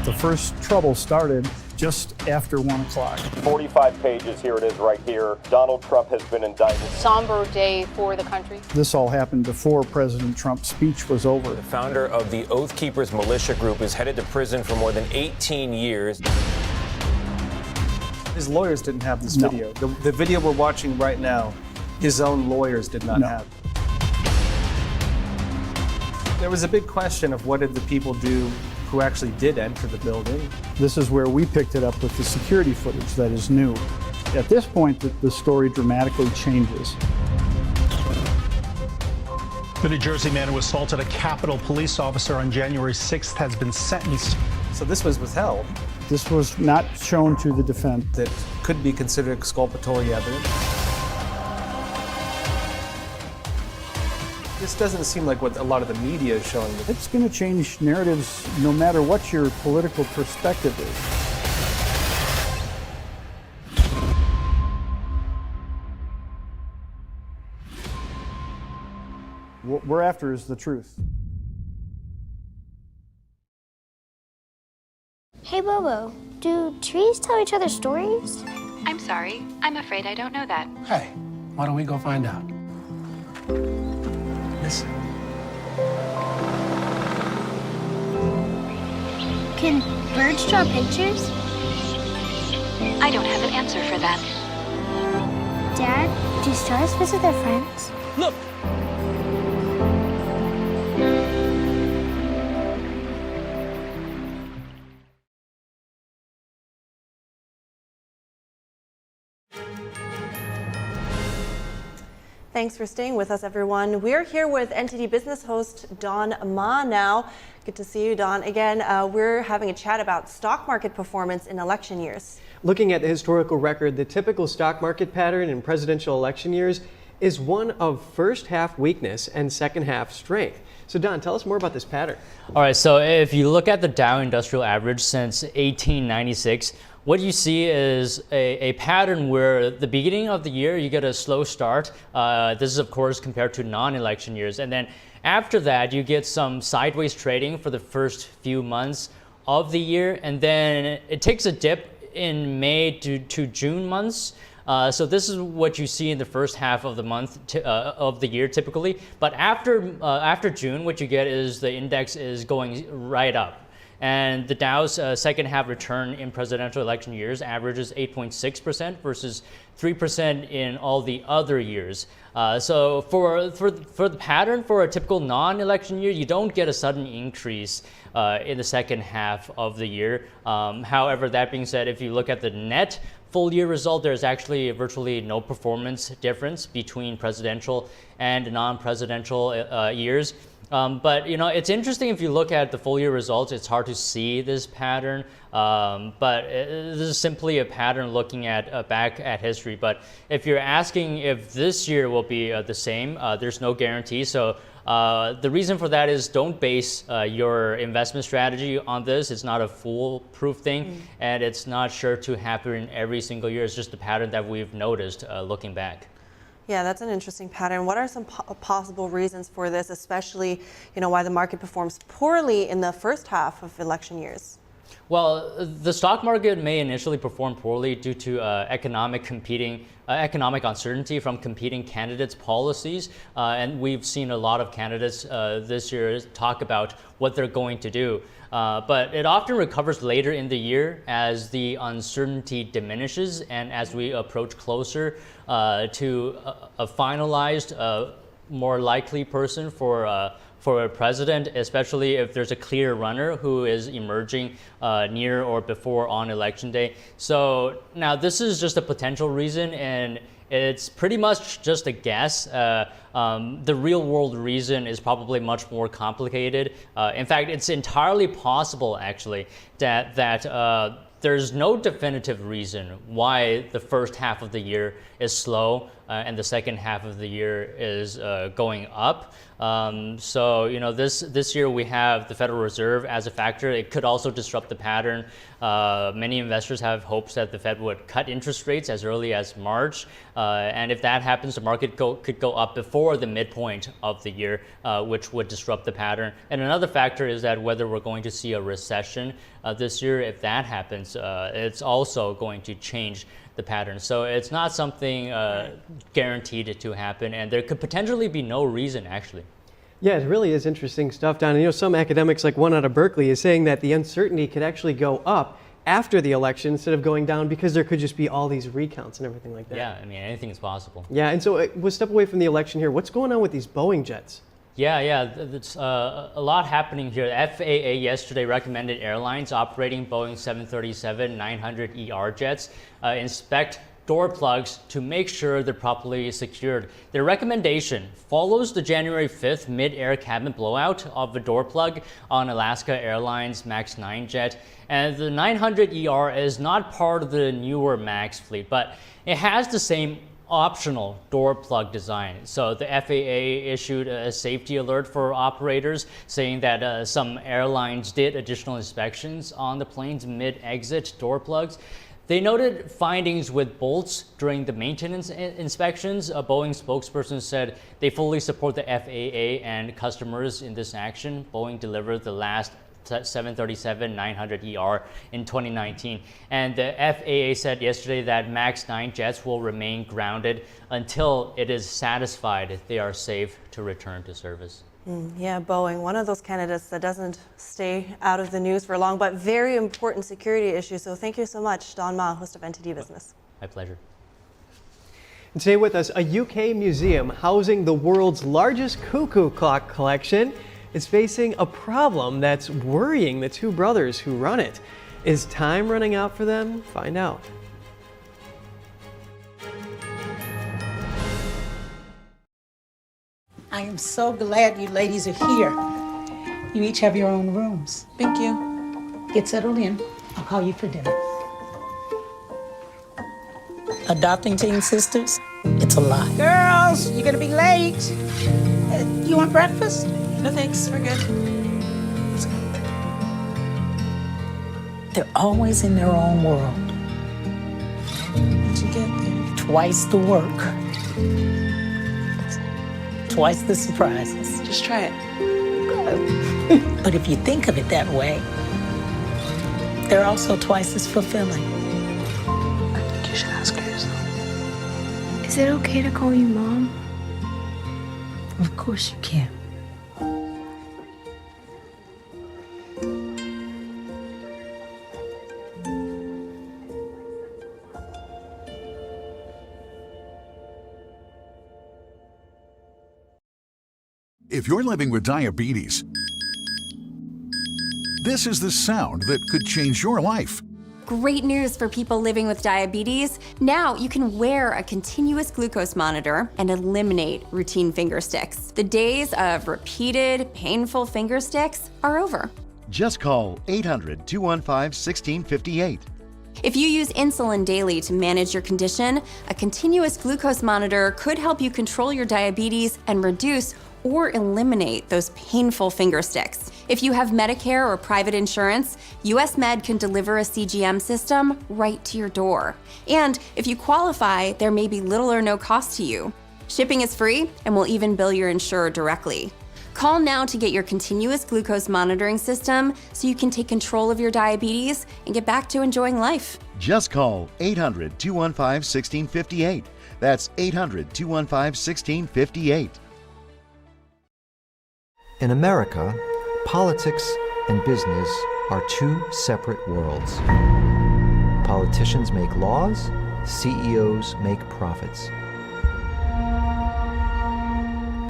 The first trouble started just after 1 o'clock. 45 pages, here it is right here. Donald Trump has been indicted. Somber day for the country. This all happened before President Trump's speech was over. The founder of the Oath Keepers militia group is headed to prison for more than 18 years. His lawyers didn't have this video. The video we're watching right now, his own lawyers did not have. There was a big question of what did the people do who actually did enter the building. This is where we picked it up with the security footage that is new. At this point, the story dramatically changes. The New Jersey man who assaulted a Capitol police officer on January 6th has been sentenced. So this was withheld. This was not shown to the defense. That could be considered exculpatory evidence. This doesn't seem like what a lot of the media is showing. It's going to change narratives no matter what your political perspective is. What we're after is the truth. Hey Bobo, do trees tell each other stories? I'm sorry, I'm afraid I don't know that. Hey, why don't we go find out? Listen. Can birds draw pictures? I don't have an answer for that. Dad, do stars visit their friends? Look! Thanks for staying with us, everyone. We're here with NTD Business host Don Ma now. Good to see you, Don. Again, we're having a chat about stock market performance in election years. Looking at the historical record, the typical stock market pattern in presidential election years is one of first half weakness and second half strength. So Don, tell us more about this pattern. All right, so if you look at the Dow Industrial Average since 1896, what you see is a pattern where the beginning of the year you get a slow start. This is of course compared to non-election years. And then after that you get some sideways trading for the first few months of the year. And then it takes a dip in May to June months. So this is what you see in the first half of the month of the year typically. But after June, what you get is the index is going right up. And the Dow's second half return in presidential election years averages 8.6% versus 3% in all the other years. So for the pattern for a typical non-election year, you don't get a sudden increase in the second half of the year. However, that being said, if you look at the net full year result, there's actually virtually no performance difference between presidential and non-presidential years. But you know, it's interesting if you look at the full year results, it's hard to see this pattern. But this is simply a pattern looking at back at history. But if you're asking if this year will be the same, there's no guarantee. So the reason for that is don't base your investment strategy on this. It's not a foolproof thing, and it's not sure to happen every single year. It's just a pattern that we've noticed looking back. Yeah, that's an interesting pattern. What are some possible reasons for this, especially, you know, why the market performs poorly in the first half of election years? Well, the stock market may initially perform poorly due to economic uncertainty from competing candidates' policies. And we've seen a lot of candidates this year talk about what they're going to do. But it often recovers later in the year as the uncertainty diminishes and as we approach closer to a finalized, more likely person for a president, especially if there's a clear runner who is emerging near or before on election day. So now this is just a potential reason, and it's pretty much just a guess. The real world reason is probably much more complicated. In fact, it's entirely possible actually that there's no definitive reason why the first half of the year is slow and the second half of the year is going up. So you know, this year we have the Federal Reserve as a factor. It could also disrupt the pattern. Many investors have hopes that the Fed would cut interest rates as early as March, and if that happens, the market could go up before the midpoint of the year, which would disrupt the pattern. And another factor is that whether we're going to see a recession this year. If that happens, it's also going to change the pattern. So it's not something guaranteed to happen, and there could potentially be no reason actually. Yeah, it really is interesting stuff, Don. And you know, some academics, like one out of Berkeley, is saying that the uncertainty could actually go up after the election instead of going down because there could just be all these recounts and everything like that. Yeah, I mean, anything is possible. Yeah, and so we'll step away from the election here. What's going on with these Boeing jets? There's a lot happening here. The FAA yesterday recommended airlines operating Boeing 737-900ER jets inspect door plugs to make sure they're properly secured. Their recommendation follows the January 5th mid-air cabin blowout of a door plug on Alaska Airlines MAX 9 jet. And the 900ER is not part of the newer MAX fleet, but it has the same optional door plug design. So the FAA issued a safety alert for operators saying that some airlines did additional inspections on the plane's mid-exit door plugs. They noted findings with bolts during the maintenance inspections. A Boeing spokesperson said they fully support the FAA and customers in this action. Boeing delivered the last 737-900ER in 2019. And the FAA said yesterday that MAX 9 jets will remain grounded until it is satisfied they are safe to return to service. Yeah, Boeing, one of those candidates that doesn't stay out of the news for long, but very important security issue. So thank you so much, Don Ma, host of NTD Business. My pleasure. And today with us, a UK museum housing the world's largest cuckoo clock collection is facing a problem that's worrying the two brothers who run it. Is time running out for them? Find out. I am so glad you ladies are here. You each have your own rooms. Thank you. Get settled in. I'll call you for dinner. Adopting teen sisters, it's a lot. Girls, you're gonna be late. You want breakfast? No thanks, we're good. They're always in their own world. What'd you get there? Twice the work. Twice the surprises. Just try it. But if you think of it that way, they're also twice as fulfilling. I think you should ask her yourself. Is it okay to call you Mom? Of course you can. If you're living with diabetes, this is the sound that could change your life. Great news for people living with diabetes. Now you can wear a continuous glucose monitor and eliminate routine finger sticks. The days of repeated, painful finger sticks are over. Just call 800-215-1658. If you use insulin daily to manage your condition, a continuous glucose monitor could help you control your diabetes and reduce or eliminate those painful finger sticks. If you have Medicare or private insurance, US Med can deliver a CGM system right to your door. And if you qualify, there may be little or no cost to you. Shipping is free and will even bill your insurer directly. Call now to get your continuous glucose monitoring system so you can take control of your diabetes and get back to enjoying life. Just call 800-215-1658. That's 800-215-1658. In America, politics and business are two separate worlds. Politicians make laws, CEOs make profits.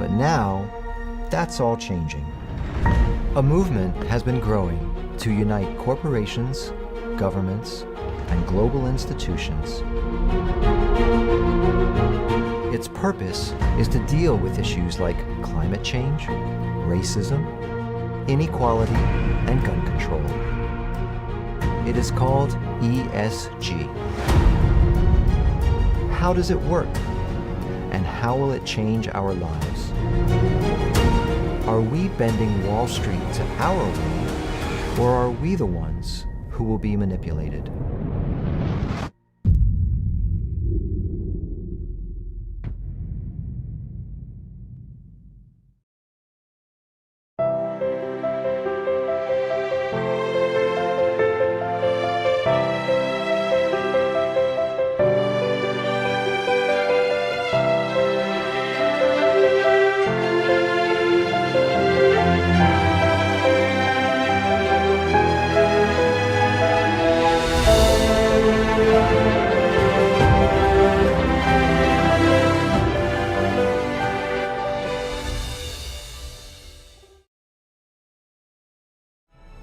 But now, that's all changing. A movement has been growing to unite corporations, governments, and global institutions. Its purpose is to deal with issues like climate change, racism, inequality, and gun control. It is called ESG. How does it work? And how will it change our lives? Are we bending Wall Street to our will, or are we the ones who will be manipulated?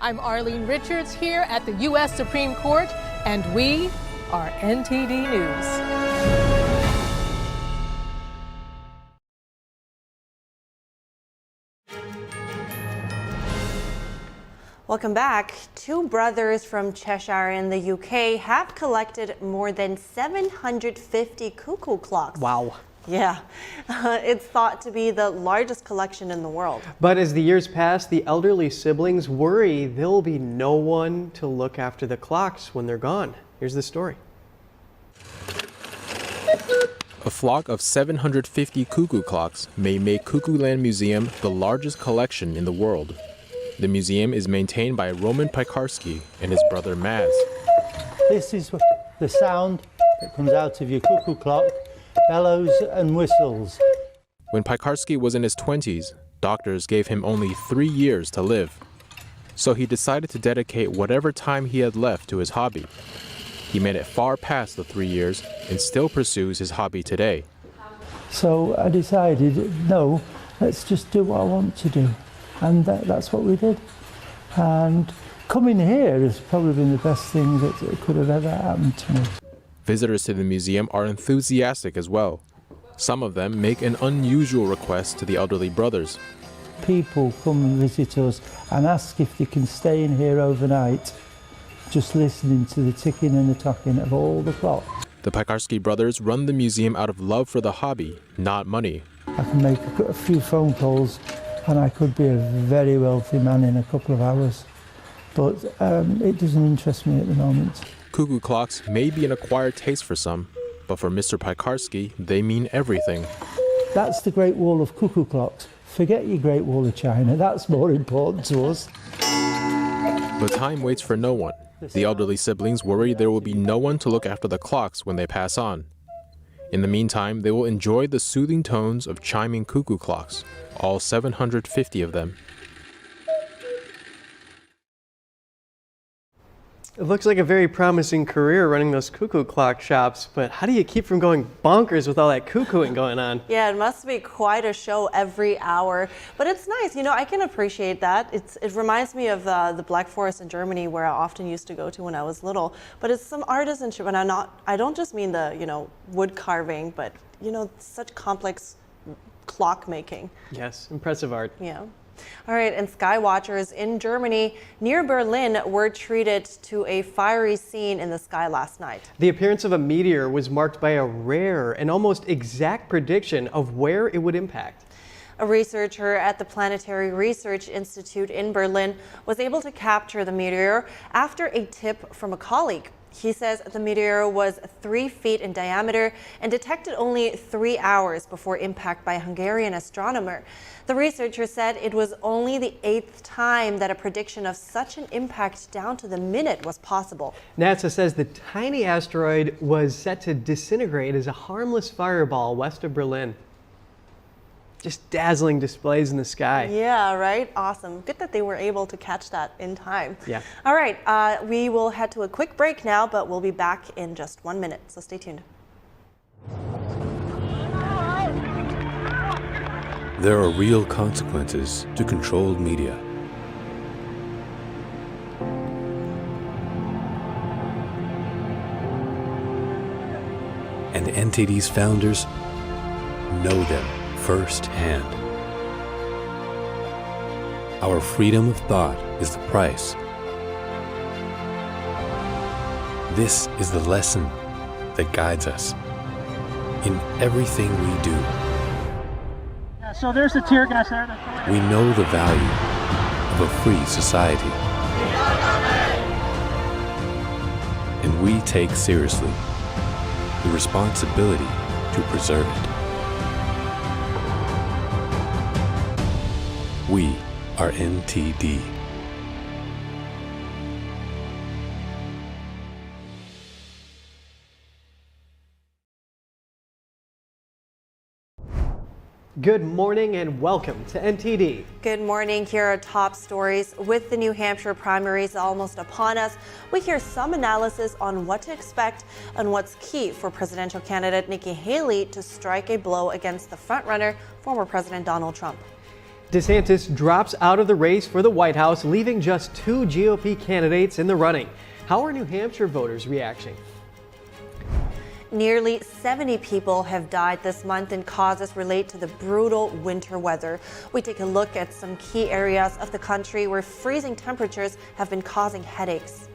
I'm Arlene Richards here at the U.S. Supreme Court, and we are NTD News. Welcome back. Two brothers from Cheshire in the UK have collected more than 750 cuckoo clocks. Wow. Yeah, it's thought to be the largest collection in the world. But as the years pass, the elderly siblings worry there'll be no one to look after the clocks when they're gone. Here's the story. A flock of 750 cuckoo clocks may make Cuckoo Land Museum the largest collection in the world. The museum is maintained by Roman Piekarski and his brother Maz. This is the sound that comes out of your cuckoo clock, bellows and whistles. When Piekarski was in his 20s, doctors gave him only 3 years to live. So he decided to dedicate whatever time he had left to his hobby. He made it far past the 3 years and still pursues his hobby today. So I decided, no, let's just do what I want to do. And that's what we did. And coming here has probably been the best thing that could have ever happened to me. Visitors to the museum are enthusiastic as well. Some of them make an unusual request to the elderly brothers. People come and visit us and ask if they can stay in here overnight, just listening to the ticking and the talking of all the clocks. The Piekarski brothers run the museum out of love for the hobby, not money. I can make a few phone calls and I could be a very wealthy man in a couple of hours. But it doesn't interest me at the moment. Cuckoo clocks may be an acquired taste for some, but for Mr. Piekarski, they mean everything. That's the Great Wall of cuckoo clocks. Forget your Great Wall of China, that's more important to us. But time waits for no one. The elderly siblings worry there will be no one to look after the clocks when they pass on. In the meantime, they will enjoy the soothing tones of chiming cuckoo clocks, all 750 of them. It looks like a very promising career running those cuckoo clock shops, but how do you keep from going bonkers with all that cuckooing going on? Yeah, it must be quite a show every hour, but it's nice. You know, I can appreciate that. It reminds me of the Black Forest in Germany, where I often used to go to when I was little. But it's some artisanship, and I don't just mean the wood carving, but such complex clock making. Yes, impressive art. Yeah. All right, and sky watchers in Germany near Berlin were treated to a fiery scene in the sky last night. The appearance of a meteor was marked by a rare and almost exact prediction of where it would impact. A researcher at the Planetary Research Institute in Berlin was able to capture the meteor after a tip from a colleague. He says the meteor was 3 feet in diameter and detected only 3 hours before impact by a Hungarian astronomer. The researcher said it was only the 8th time that a prediction of such an impact down to the minute was possible. NASA says the tiny asteroid was set to disintegrate as a harmless fireball west of Berlin. Just dazzling displays in the sky. Yeah, right? Awesome. Good that they were able to catch that in time. Yeah. All right, we will head to a quick break now, but we'll be back in just 1 minute, so stay tuned. There are real consequences to controlled media. And NTD's founders know them firsthand. Our freedom of thought is the price. This is the lesson that guides us in everything we do. So there's the tear gas there. We know the value of a free society. And we take seriously the responsibility to preserve it. We are NTD. Good morning and welcome to NTD. Good morning. Here are top stories. With the New Hampshire primaries almost upon us, we hear some analysis on what to expect and what's key for presidential candidate Nikki Haley to strike a blow against the frontrunner, former President Donald Trump. DeSantis drops out of the race for the White House, leaving just 2 GOP candidates in the running. How are New Hampshire voters reacting? Nearly 70 people have died this month in causes related to the brutal winter weather. We take a look at some key areas of the country where freezing temperatures have been causing headaches.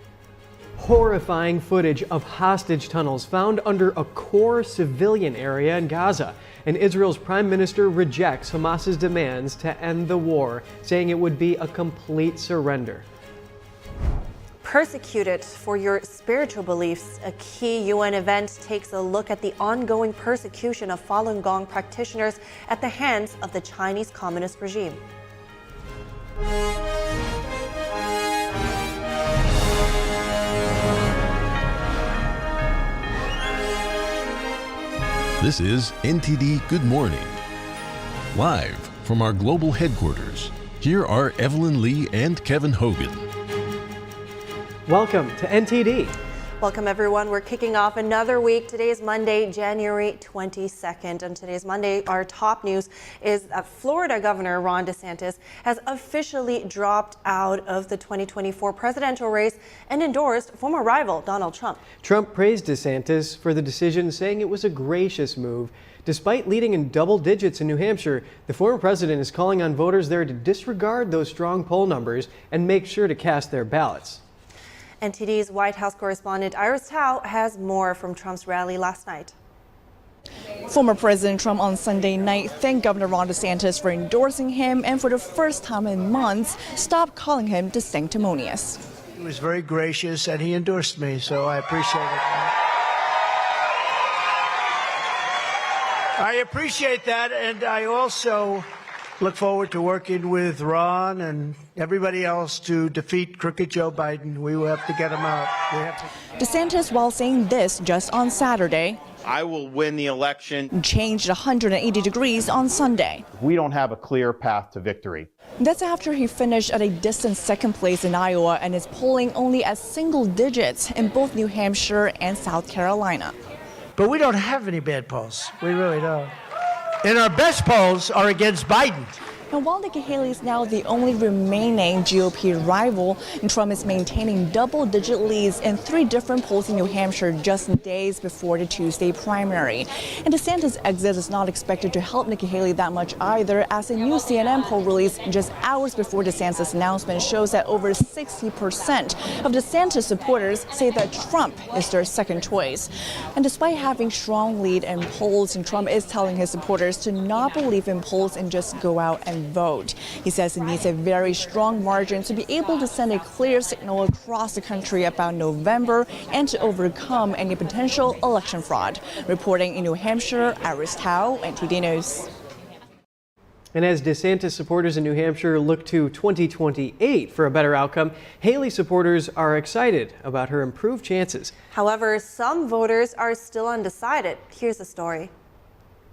Horrifying footage of hostage tunnels found under a core civilian area in Gaza. And Israel's prime minister rejects Hamas's demands to end the war, saying it would be a complete surrender. Persecuted for your spiritual beliefs, a key UN event takes a look at the ongoing persecution of Falun Gong practitioners at the hands of the Chinese Communist regime. This is NTD Good Morning. Live from our global headquarters, here are Evelyn Lee and Kevin Hogan. Welcome to NTD. Welcome, everyone. We're kicking off another week. Today is Monday, January 22nd. And today's Monday, our top news is that Florida Governor Ron DeSantis has officially dropped out of the 2024 presidential race and endorsed former rival Donald Trump. Trump praised DeSantis for the decision, saying it was a gracious move. Despite leading in double digits in New Hampshire, the former president is calling on voters there to disregard those strong poll numbers and make sure to cast their ballots. NTD's White House correspondent Iris Tao has more from Trump's rally last night. Former President Trump on Sunday night thanked Governor Ron DeSantis for endorsing him and for the first time in months stopped calling him sanctimonious. He was very gracious and he endorsed me, so I appreciate it. I appreciate that, and I also look forward to working with Ron and everybody else to defeat crooked Joe Biden. We will have to get him out. DeSantis, while saying this just on Saturday, I will win the election, changed 180 degrees on Sunday. We don't have a clear path to victory. That's after he finished at a distant second place in Iowa and is polling only at single digits in both New Hampshire and South Carolina. But we don't have any bad polls. We really don't. And our best polls are against Biden. And while Nikki Haley is now the only remaining GOP rival, Trump is maintaining double-digit leads in 3 different polls in New Hampshire just days before the Tuesday primary. And DeSantis' exit is not expected to help Nikki Haley that much either, as a new CNN poll released just hours before DeSantis' announcement shows that over 60% of DeSantis supporters say that Trump is their second choice. And despite having strong lead in polls, Trump is telling his supporters to not believe in polls and just go out and vote. He says he needs a very strong margin to be able to send a clear signal across the country about November and to overcome any potential election fraud. Reporting in New Hampshire, Iris Tao, NTD News. And as DeSantis supporters in New Hampshire look to 2028 for a better outcome, Haley supporters are excited about her improved chances. However, some voters are still undecided. Here's the story.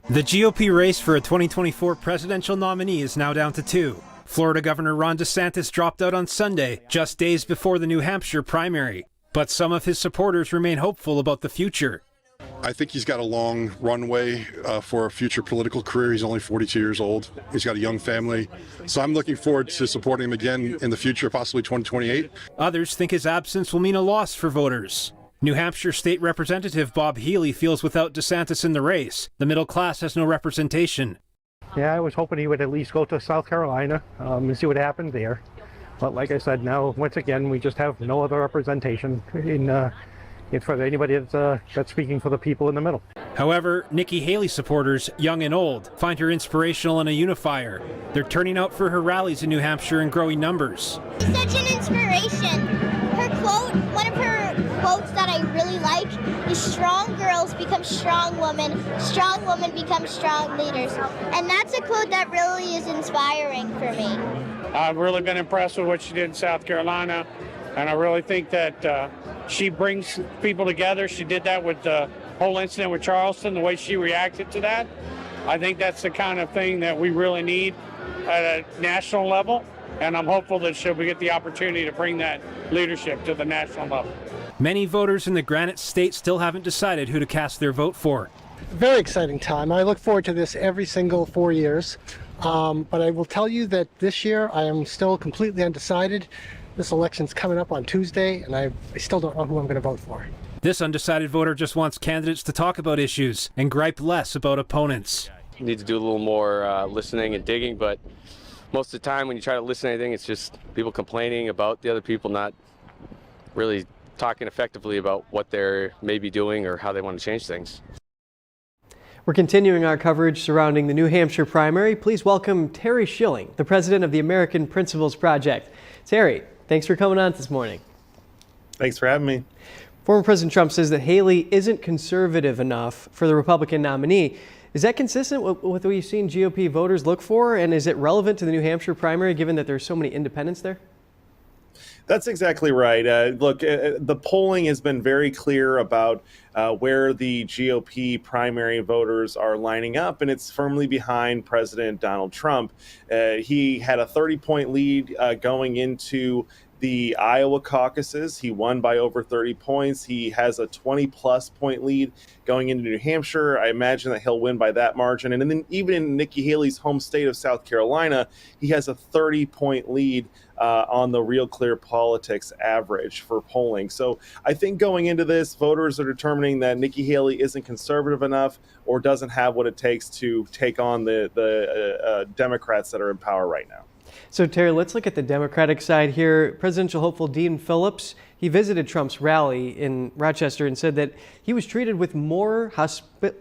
The GOP race for a 2024 presidential nominee is now down to 2. Florida Governor Ron DeSantis dropped out on Sunday, just days before the New Hampshire primary. But some of his supporters remain hopeful about the future. I think he's got a long runway for a future political career. He's only 42 years old. He's got a young family. So I'm looking forward to supporting him again in the future, possibly 2028. Others think his absence will mean a loss for voters. New Hampshire State Representative Bob Healy feels without DeSantis in the race, the middle class has no representation. Yeah, I was hoping he would at least go to South Carolina and see what happened there. But like I said, now, once again, we just have no other representation for anybody that's speaking for the people in the middle. However, Nikki Haley supporters, young and old, find her inspirational and a unifier. They're turning out for her rallies in New Hampshire in growing numbers. Such an inspiration. Her quote, one of her quotes that I really like is strong girls become strong women become strong leaders. And that's a quote that really is inspiring for me. I've really been impressed with what she did in South Carolina, and I really think that she brings people together. She did that with the whole incident with Charleston, the way she reacted to that. I think that's the kind of thing that we really need at a national level, and I'm hopeful that she'll get the opportunity to bring that leadership to the national level. Many voters in the Granite State still haven't decided who to cast their vote for. Very exciting time. I look forward to this every single 4 years. But I will tell you that this year I am still completely undecided. This election's coming up on Tuesday, and I still don't know who I'm going to vote for. This undecided voter just wants candidates to talk about issues and gripe less about opponents. You need to do a little more listening and digging, but most of the time when you try to listen to anything, it's just people complaining about the other people, not really talking effectively about what they're maybe doing or how they want to change things. We're continuing our coverage surrounding the New Hampshire primary. Please welcome Terry Schilling, the president of the American Principles Project. Terry, thanks for coming on this morning. Thanks for having me. Former President Trump says that Haley isn't conservative enough for the Republican nominee. Is that consistent with what we've seen GOP voters look for? And is it relevant to the New Hampshire primary, given that there's so many independents there? That's exactly right. Look, the polling has been very clear about where the GOP primary voters are lining up, and it's firmly behind President Donald Trump. He had a 30-point lead going into the Iowa caucuses. He won by over 30 points. He has a 20-plus point lead going into New Hampshire. I imagine that he'll win by that margin. And then even in Nikki Haley's home state of South Carolina, he has a 30-point lead on the Real Clear Politics average for polling. So I think going into this, voters are determining that Nikki Haley isn't conservative enough or doesn't have what it takes to take on the Democrats that are in power right now. So, Terry, let's look at the Democratic side here. Presidential hopeful Dean Phillips, he visited Trump's rally in Rochester and said that he was treated with more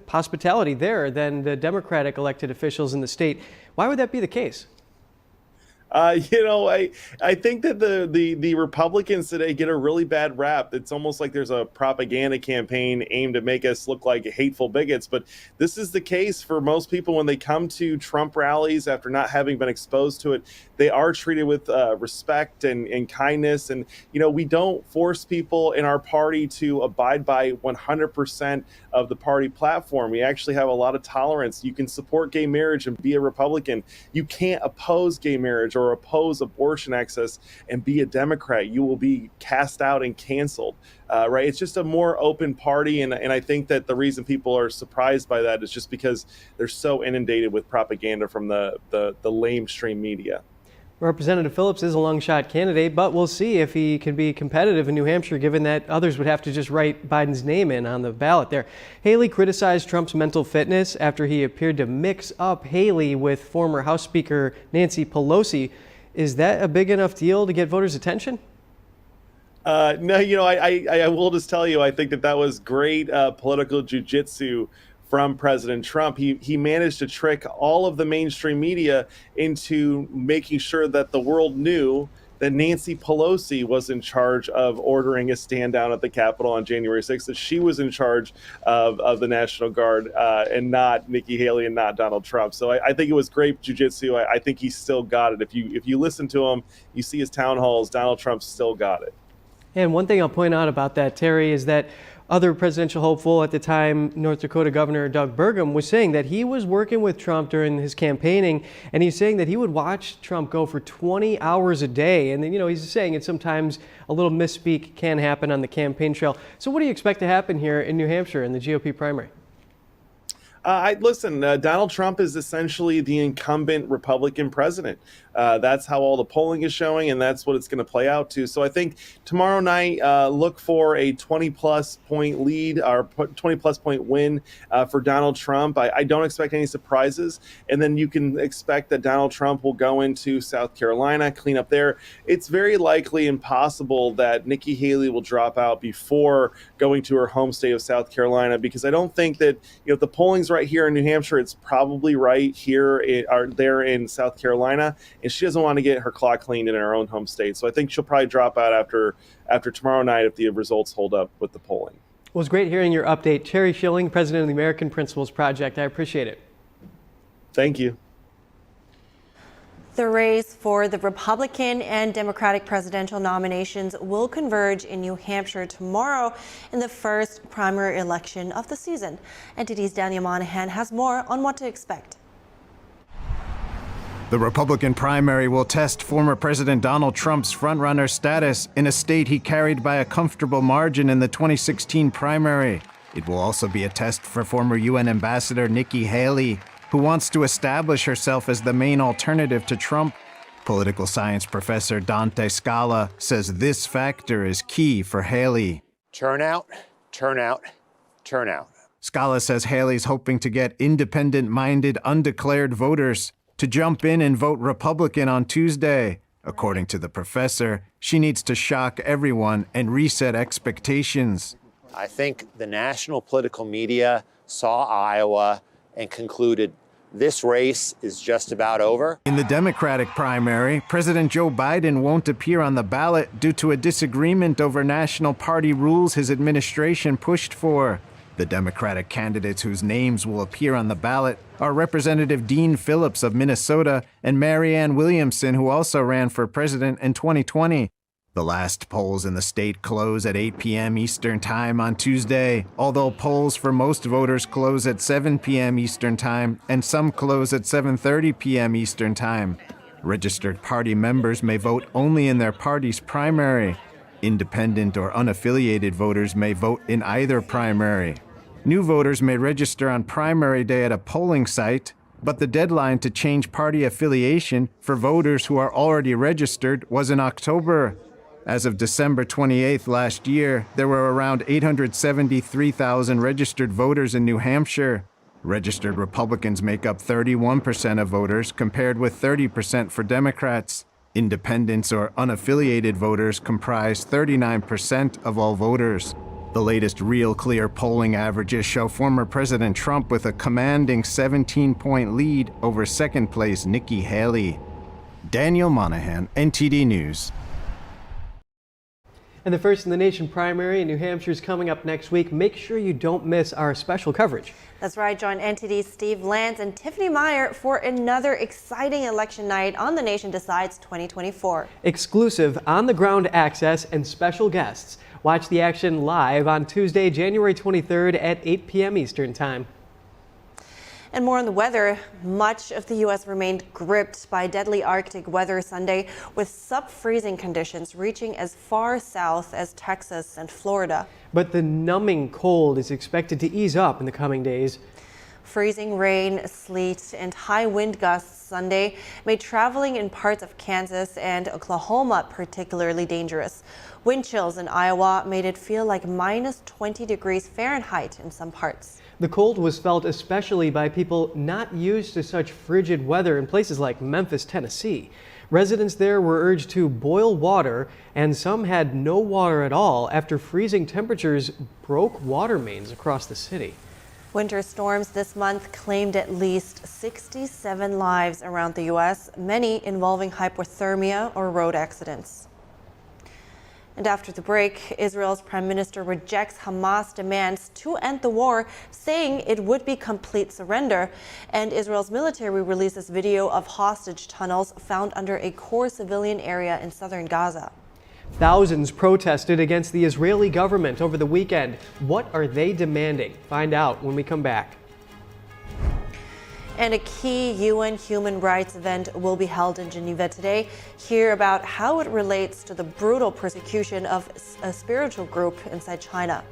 hospitality there than the Democratic elected officials in the state. Why would that be the case? I think that the Republicans today get a really bad rap. It's almost like there's a propaganda campaign aimed to make us look like hateful bigots. But this is the case for most people when they come to Trump rallies after not having been exposed to it. They are treated with respect and kindness. And, we don't force people in our party to abide by 100% of the party platform. We actually have a lot of tolerance. You can support gay marriage and be a Republican. You can't oppose gay marriage or oppose abortion access and be a Democrat. You will be cast out and canceled, right? It's just a more open party. And I think that the reason people are surprised by that is just because they're so inundated with propaganda from the lamestream media. Representative Phillips is a long shot candidate, but we'll see if he can be competitive in New Hampshire, given that others would have to just write Biden's name in on the ballot there. Haley criticized Trump's mental fitness after he appeared to mix up Haley with former House Speaker Nancy Pelosi. Is that a big enough deal to get voters' attention? No, I will just tell you, I think that was great political jujitsu from President Trump. He managed to trick all of the mainstream media into making sure that the world knew that Nancy Pelosi was in charge of ordering a stand down at the Capitol on January 6th, that she was in charge of the National Guard and not Nikki Haley and not Donald Trump. So I think it was great jujitsu. I think he still got it. If you listen to him, you see his town halls, Donald Trump still got it. And one thing I'll point out about that, Terry, is that other presidential hopeful at the time, North Dakota Governor Doug Burgum, was saying that he was working with Trump during his campaigning, and he's saying that he would watch Trump go for 20 hours a day. And then, he's saying that sometimes a little misspeak can happen on the campaign trail. So what do you expect to happen here in New Hampshire in the GOP primary? Listen, Donald Trump is essentially the incumbent Republican president. That's how all the polling is showing, and that's what it's going to play out to. So I think tomorrow night, look for a 20-plus point lead or 20-plus point win for Donald Trump. I don't expect any surprises. And then you can expect that Donald Trump will go into South Carolina, clean up there. It's very likely and possible that Nikki Haley will drop out before going to her home state of South Carolina, because I don't think that, if the polling's right here in New Hampshire, it's probably right here or there in South Carolina. And she doesn't want to get her clock cleaned in her own home state. So I think she'll probably drop out after tomorrow night if the results hold up with the polling. Well, it's great hearing your update. Terry Schilling, president of the American Principles Project. I appreciate it. Thank you. The race for the Republican and Democratic presidential nominations will converge in New Hampshire tomorrow in the first primary election of the season. NTD's Daniel Monahan has more on what to expect. The Republican primary will test former President Donald Trump's frontrunner status in a state he carried by a comfortable margin in the 2016 primary. It will also be a test for former UN Ambassador Nikki Haley, who wants to establish herself as the main alternative to Trump. Political science professor Dante Scala says this factor is key for Haley. Turnout, turnout, turnout. Scala says Haley's hoping to get independent-minded, undeclared voters to jump in and vote Republican on Tuesday. According to the professor, she needs to shock everyone and reset expectations. I think the national political media saw Iowa and concluded this race is just about over. In the Democratic primary, President Joe Biden won't appear on the ballot due to a disagreement over national party rules his administration pushed for. The Democratic candidates whose names will appear on the ballot are Representative Dean Phillips of Minnesota and Marianne Williamson, who also ran for president in 2020. The last polls in the state close at 8 p.m. Eastern Time on Tuesday, although polls for most voters close at 7 p.m. Eastern Time and some close at 7:30 p.m. Eastern Time. Registered party members may vote only in their party's primary. Independent or unaffiliated voters may vote in either primary. New voters may register on primary day at a polling site, but the deadline to change party affiliation for voters who are already registered was in October. As of December 28th last year, there were around 873,000 registered voters in New Hampshire. Registered Republicans make up 31% of voters, compared with 30% for Democrats. Independents or unaffiliated voters comprise 39% of all voters. The latest Real Clear polling averages show former President Trump with a commanding 17-point lead over second-place Nikki Haley. Daniel Monahan, NTD News. And the First in the Nation primary in New Hampshire is coming up next week. Make sure you don't miss our special coverage. That's right. Join NTD's Steve Lance and Tiffany Meyer for another exciting election night on The Nation Decides 2024. Exclusive on-the-ground access and special guests. Watch the action live on Tuesday, January 23rd at 8 p.m. Eastern Time. And more on the weather. Much of the U.S. remained gripped by deadly Arctic weather Sunday, with sub-freezing conditions reaching as far south as Texas and Florida. But the numbing cold is expected to ease up in the coming days. Freezing rain, sleet, and high wind gusts Sunday made traveling in parts of Kansas and Oklahoma particularly dangerous. Wind chills in Iowa made it feel like minus 20 degrees Fahrenheit in some parts. The cold was felt especially by people not used to such frigid weather in places like Memphis, Tennessee. Residents there were urged to boil water, and some had no water at all after freezing temperatures broke water mains across the city. Winter storms this month claimed at least 67 lives around the U.S., many involving hypothermia or road accidents. And after the break, Israel's prime minister rejects Hamas demands to end the war, saying it would be complete surrender. And Israel's military releases video of hostage tunnels found under a core civilian area in southern Gaza. Thousands protested against the Israeli government over the weekend. What are they demanding? Find out when we come back. And a key UN human rights event will be held in Geneva today. Hear about how it relates to the brutal persecution of a spiritual group inside China.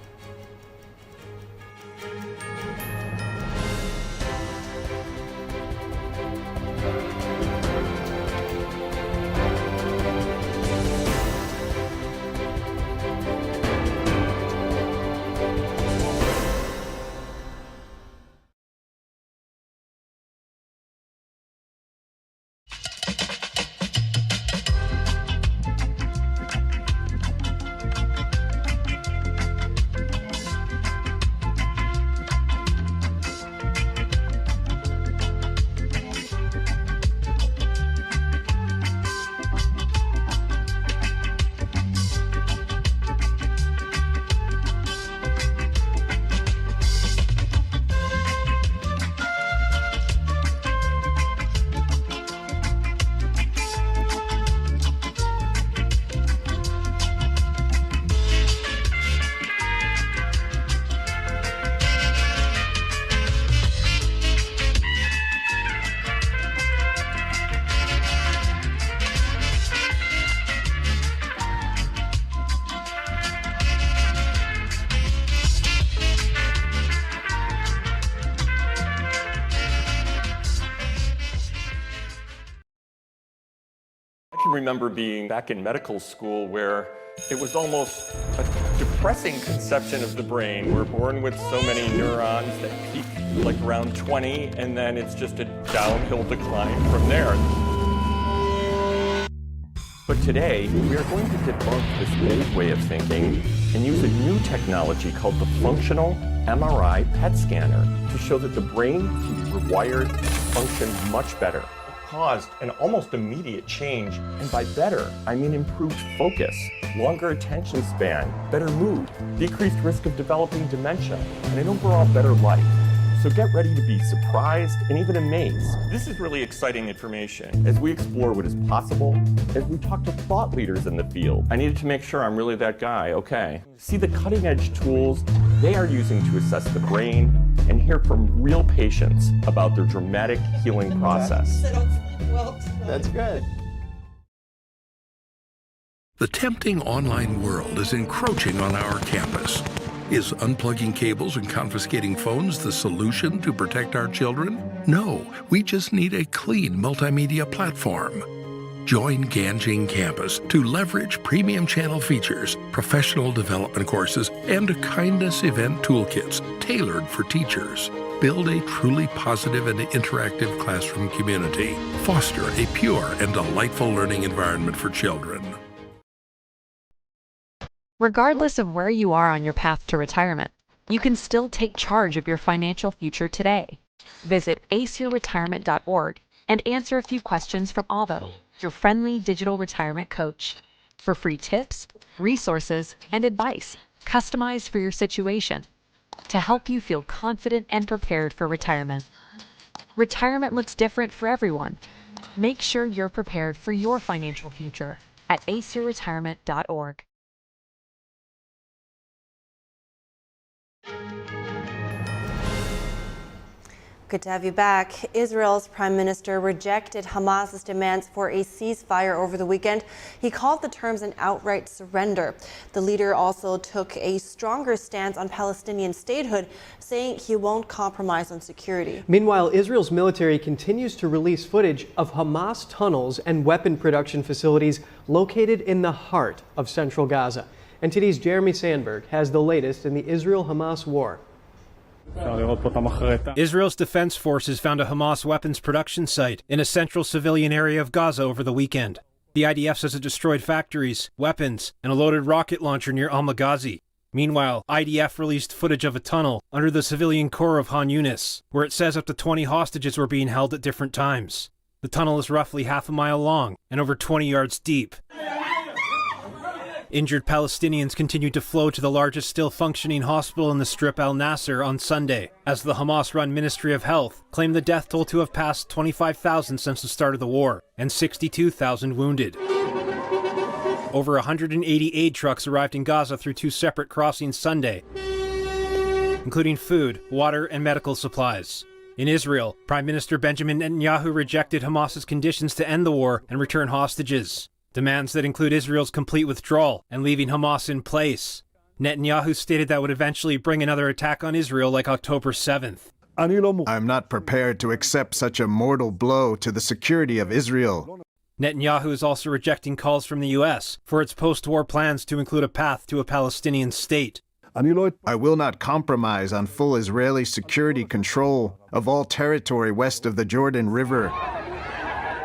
remember being back in medical school where it was almost a depressing conception of the brain. We're born with so many neurons that peak like around 20, and then it's just a downhill decline from there. But today, we are going to debunk this old way of thinking and use a new technology called the functional MRI PET scanner to show that the brain can be rewired to function much better. Caused an almost immediate change, and by better, I mean improved focus, longer attention span, better mood, decreased risk of developing dementia, and an overall better life. So get ready to be surprised and even amazed. This is really exciting information as we explore what is possible, as we talk to thought leaders in the field. I needed to make sure I'm really that guy, okay. See the cutting edge tools they are using to assess the brain and hear from real patients about their dramatic healing process. That's good. The tempting online world is encroaching on our campus. Is unplugging cables and confiscating phones the solution to protect our children? No, we just need a clean multimedia platform. Join Ganjing Campus to leverage premium channel features, professional development courses, and kindness event toolkits tailored for teachers. Build a truly positive and interactive classroom community. Foster a pure and delightful learning environment for children. Regardless of where you are on your path to retirement, you can still take charge of your financial future today. Visit aceyourretirement.org and answer a few questions from Avo, your friendly digital retirement coach, for free tips, resources, and advice customized for your situation to help you feel confident and prepared for retirement. Retirement looks different for everyone. Make sure you're prepared for your financial future at aceyourretirement.org. Good to have you back. Israel's prime minister rejected Hamas's demands for a ceasefire over the weekend. He called the terms an outright surrender. The leader also took a stronger stance on Palestinian statehood, saying he won't compromise on security. Meanwhile, Israel's military continues to release footage of Hamas tunnels and weapon production facilities located in the heart of central Gaza. NTD's Jeremy Sandberg has the latest in the Israel-Hamas war. Israel's defense forces found a Hamas weapons production site in a central civilian area of Gaza over the weekend. The IDF says it destroyed factories, weapons, and a loaded rocket launcher near Al-Maghazi. Meanwhile, IDF released footage of a tunnel under the civilian core of Han Yunis, where it says up to 20 hostages were being held at different times. The tunnel is roughly half a mile long and over 20 yards deep. Injured Palestinians continued to flow to the largest still functioning hospital in the Strip, Al Nasser, on Sunday, as the Hamas-run Ministry of Health claimed the death toll to have passed 25,000 since the start of the war, and 62,000 wounded. Over 180 aid trucks arrived in Gaza through two separate crossings Sunday, including food, water, and medical supplies. In Israel, Prime Minister Benjamin Netanyahu rejected Hamas's conditions to end the war and return hostages. Demands that include Israel's complete withdrawal and leaving Hamas in place. Netanyahu stated that would eventually bring another attack on Israel like October 7th. I'm not prepared to accept such a mortal blow to the security of Israel. Netanyahu is also rejecting calls from the U.S. for its post-war plans to include a path to a Palestinian state. I will not compromise on full Israeli security control of all territory west of the Jordan River.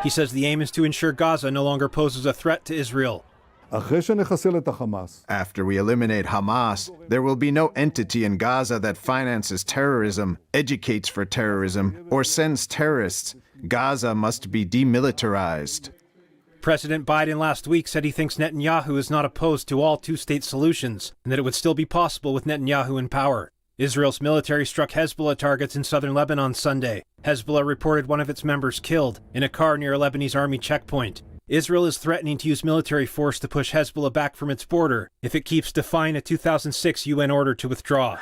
He says the aim is to ensure Gaza no longer poses a threat to Israel. After we eliminate Hamas, there will be no entity in Gaza that finances terrorism, educates for terrorism, or sends terrorists. Gaza must be demilitarized. President Biden last week said he thinks Netanyahu is not opposed to all two-state solutions and that it would still be possible with Netanyahu in power. Israel's military struck Hezbollah targets in southern Lebanon Sunday. Hezbollah reported one of its members killed in a car near a Lebanese army checkpoint. Israel is threatening to use military force to push Hezbollah back from its border if it keeps defying a 2006 UN order to withdraw.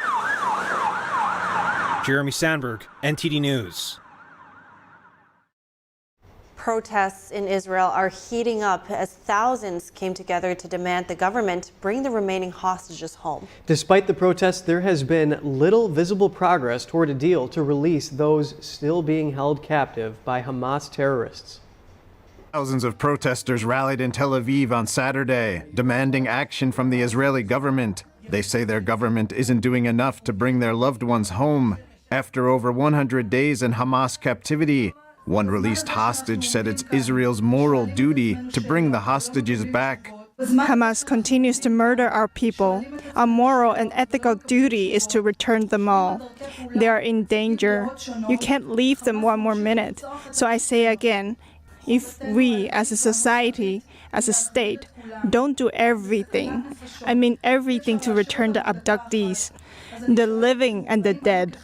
Jeremy Sandberg, NTD News. Protests in Israel are heating up as thousands came together to demand the government bring the remaining hostages home. Despite the protests, there has been little visible progress toward a deal to release those still being held captive by Hamas terrorists. Thousands of protesters rallied in Tel Aviv on Saturday, demanding action from the Israeli government. They say their government isn't doing enough to bring their loved ones home after over 100 days in Hamas captivity. One released hostage said it's Israel's moral duty to bring the hostages back. Hamas continues to murder our people. Our moral and ethical duty is to return them all. They are in danger. You can't leave them one more minute. So I say again, if we as a society, as a state, don't do everything, I mean everything to return the abductees, the living and the dead,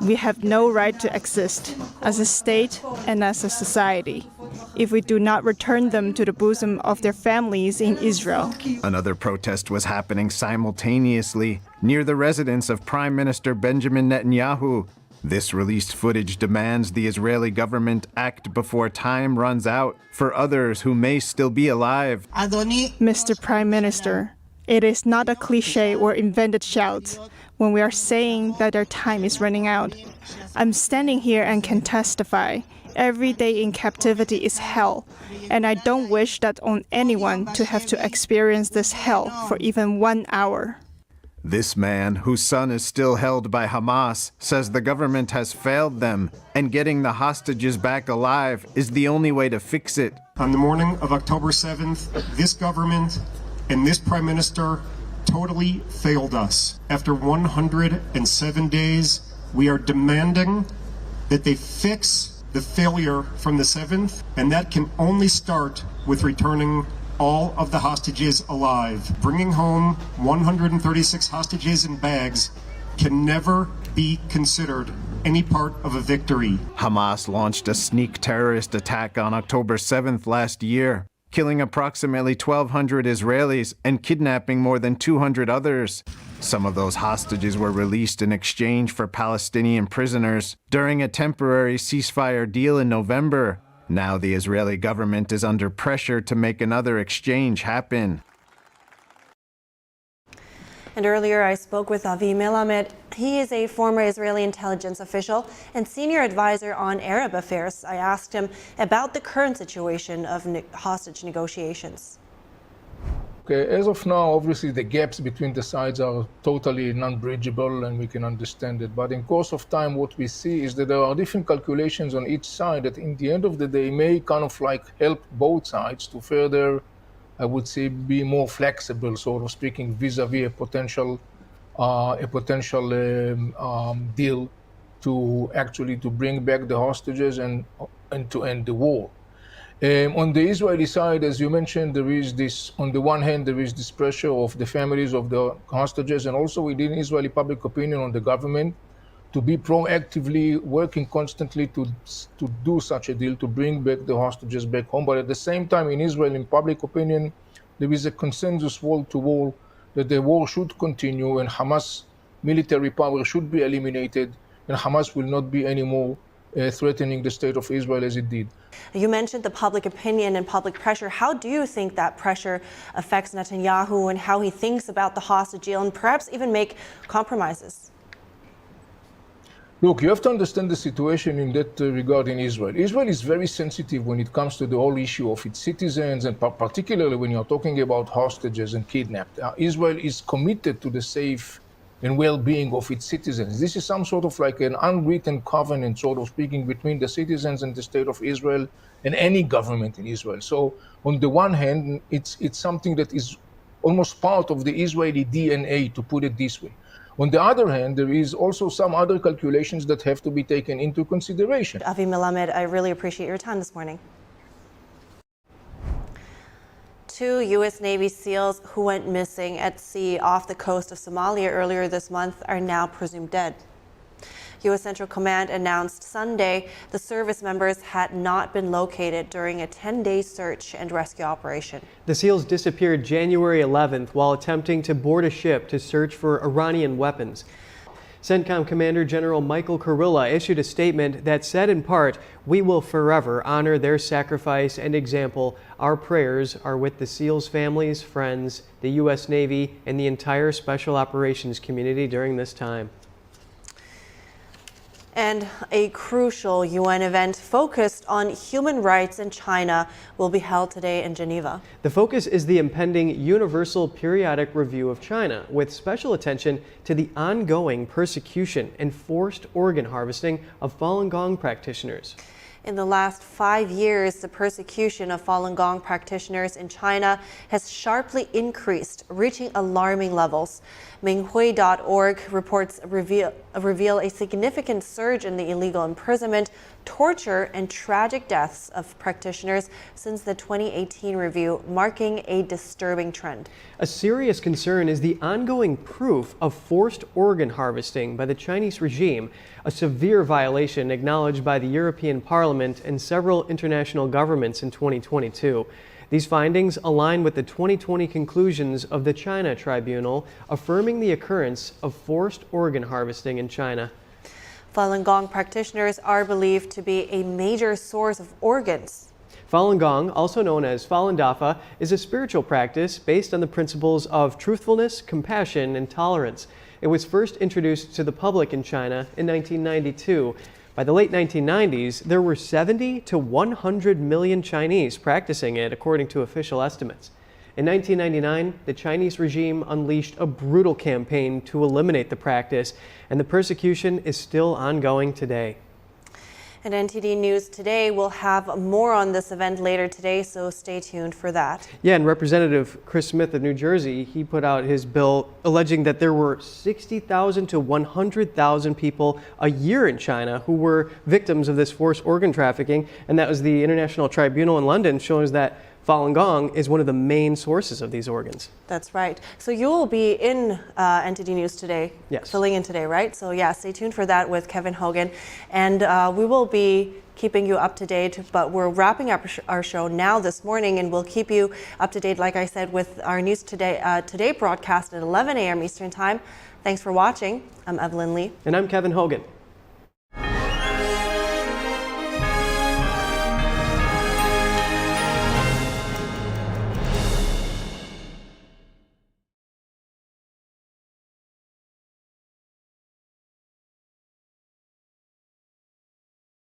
we have no right to exist as a state and as a society if we do not return them to the bosom of their families in Israel. Another protest was happening simultaneously near the residence of Prime Minister Benjamin Netanyahu. This released footage demands the Israeli government act before time runs out for others who may still be alive. Mr. Prime Minister, it is not a cliche or invented shout when we are saying that our time is running out. I'm standing here and can testify. Every day in captivity is hell, and I don't wish that on anyone to have to experience this hell for even 1 hour. This man, whose son is still held by Hamas, says the government has failed them, and getting the hostages back alive is the only way to fix it. On the morning of October 7th, this government and this prime minister totally failed us. After 107 days, we are demanding that they fix the failure from the 7th, and that can only start with returning all of the hostages alive. Bringing home 136 hostages in bags can never be considered any part of a victory. Hamas launched a sneak terrorist attack on October 7th last year, killing approximately 1,200 Israelis and kidnapping more than 200 others. Some of those hostages were released in exchange for Palestinian prisoners during a temporary ceasefire deal in November. Now the Israeli government is under pressure to make another exchange happen. And earlier I spoke with Avi Melamed. He is a former Israeli intelligence official and senior advisor on Arab affairs. I asked him about the current situation of hostage negotiations. Okay, as of now, obviously the gaps between the sides are totally non-bridgeable and we can understand it. But in course of time, what we see is that there are different calculations on each side that in the end of the day may kind of like help both sides to further, I would say, be more flexible, sort of speaking, vis-a-vis a potential deal to actually to bring back the hostages and to end the war. On the Israeli side, as you mentioned, there is this, on the one hand, there is this pressure of the families of the hostages and also within Israeli public opinion on the government to be proactively working constantly to do such a deal, to bring back the hostages back home. But at the same time, in Israel, in public opinion, there is a consensus wall to wall that the war should continue and Hamas military power should be eliminated and Hamas will not be anymore threatening the state of Israel as it did. You mentioned the public opinion and public pressure. How do you think that pressure affects Netanyahu and how he thinks about the hostage deal and perhaps even make compromises? Look, you have to understand the situation in that regard in Israel. Israel is very sensitive when it comes to the whole issue of its citizens, and particularly when you're talking about hostages and kidnapped. Israel is committed to the safe and well-being of its citizens. This is some sort of like an unwritten covenant, sort of speaking, between the citizens and the state of Israel and any government in Israel. So on the one hand, it's something that is almost part of the Israeli DNA, to put it this way. On the other hand, there is also some other calculations that have to be taken into consideration. Avi Melamed, I really appreciate your time this morning. 2 U.S. Navy SEALs who went missing at sea off the coast of Somalia earlier this month are now presumed dead. U.S. Central Command announced Sunday the service members had not been located during a 10-day search and rescue operation. The SEALs disappeared January 11th while attempting to board a ship to search for Iranian weapons. CENTCOM Commander General Michael Kurilla issued a statement that said in part, "We will forever honor their sacrifice and example. Our prayers are with the SEALs' families, friends, the U.S. Navy, and the entire Special Operations community during this time." And a crucial UN event focused on human rights in China will be held today in Geneva. The focus is the impending Universal Periodic Review of China, with special attention to the ongoing persecution and forced organ harvesting of Falun Gong practitioners. In the last 5 years, the persecution of Falun Gong practitioners in China has sharply increased, reaching alarming levels. Minghui.org reports reveal a significant surge in the illegal imprisonment, torture, and tragic deaths of practitioners since the 2018 review, marking a disturbing trend. A serious concern is the ongoing proof of forced organ harvesting by the Chinese regime, a severe violation acknowledged by the European Parliament and several international governments in 2022. These findings align with the 2020 conclusions of the China Tribunal, affirming the occurrence of forced organ harvesting in China. Falun Gong practitioners are believed to be a major source of organs. Falun Gong, also known as Falun Dafa, is a spiritual practice based on the principles of truthfulness, compassion, and tolerance. It was first introduced to the public in China in 1992. By the late 1990s, there were 70 to 100 million Chinese practicing it, according to official estimates. In 1999, the Chinese regime unleashed a brutal campaign to eliminate the practice, and the persecution is still ongoing today. And NTD News Today will have more on this event later today, so stay tuned for that. Yeah, and Representative Chris Smith of New Jersey, he put out his bill alleging that there were 60,000 to 100,000 people a year in China who were victims of this forced organ trafficking, and that was the International Tribunal in London shows that Falun Gong is one of the main sources of these organs. That's right. So you will be in NTD News Today, yes, filling in today, right? So yeah, stay tuned for that with Kevin Hogan. And we will be keeping you up to date, but we're wrapping up our show now this morning, and we'll keep you up to date, like I said, with our News Today broadcast at 11 a.m. Eastern Time. Thanks for watching. I'm Evelyn Lee. And I'm Kevin Hogan.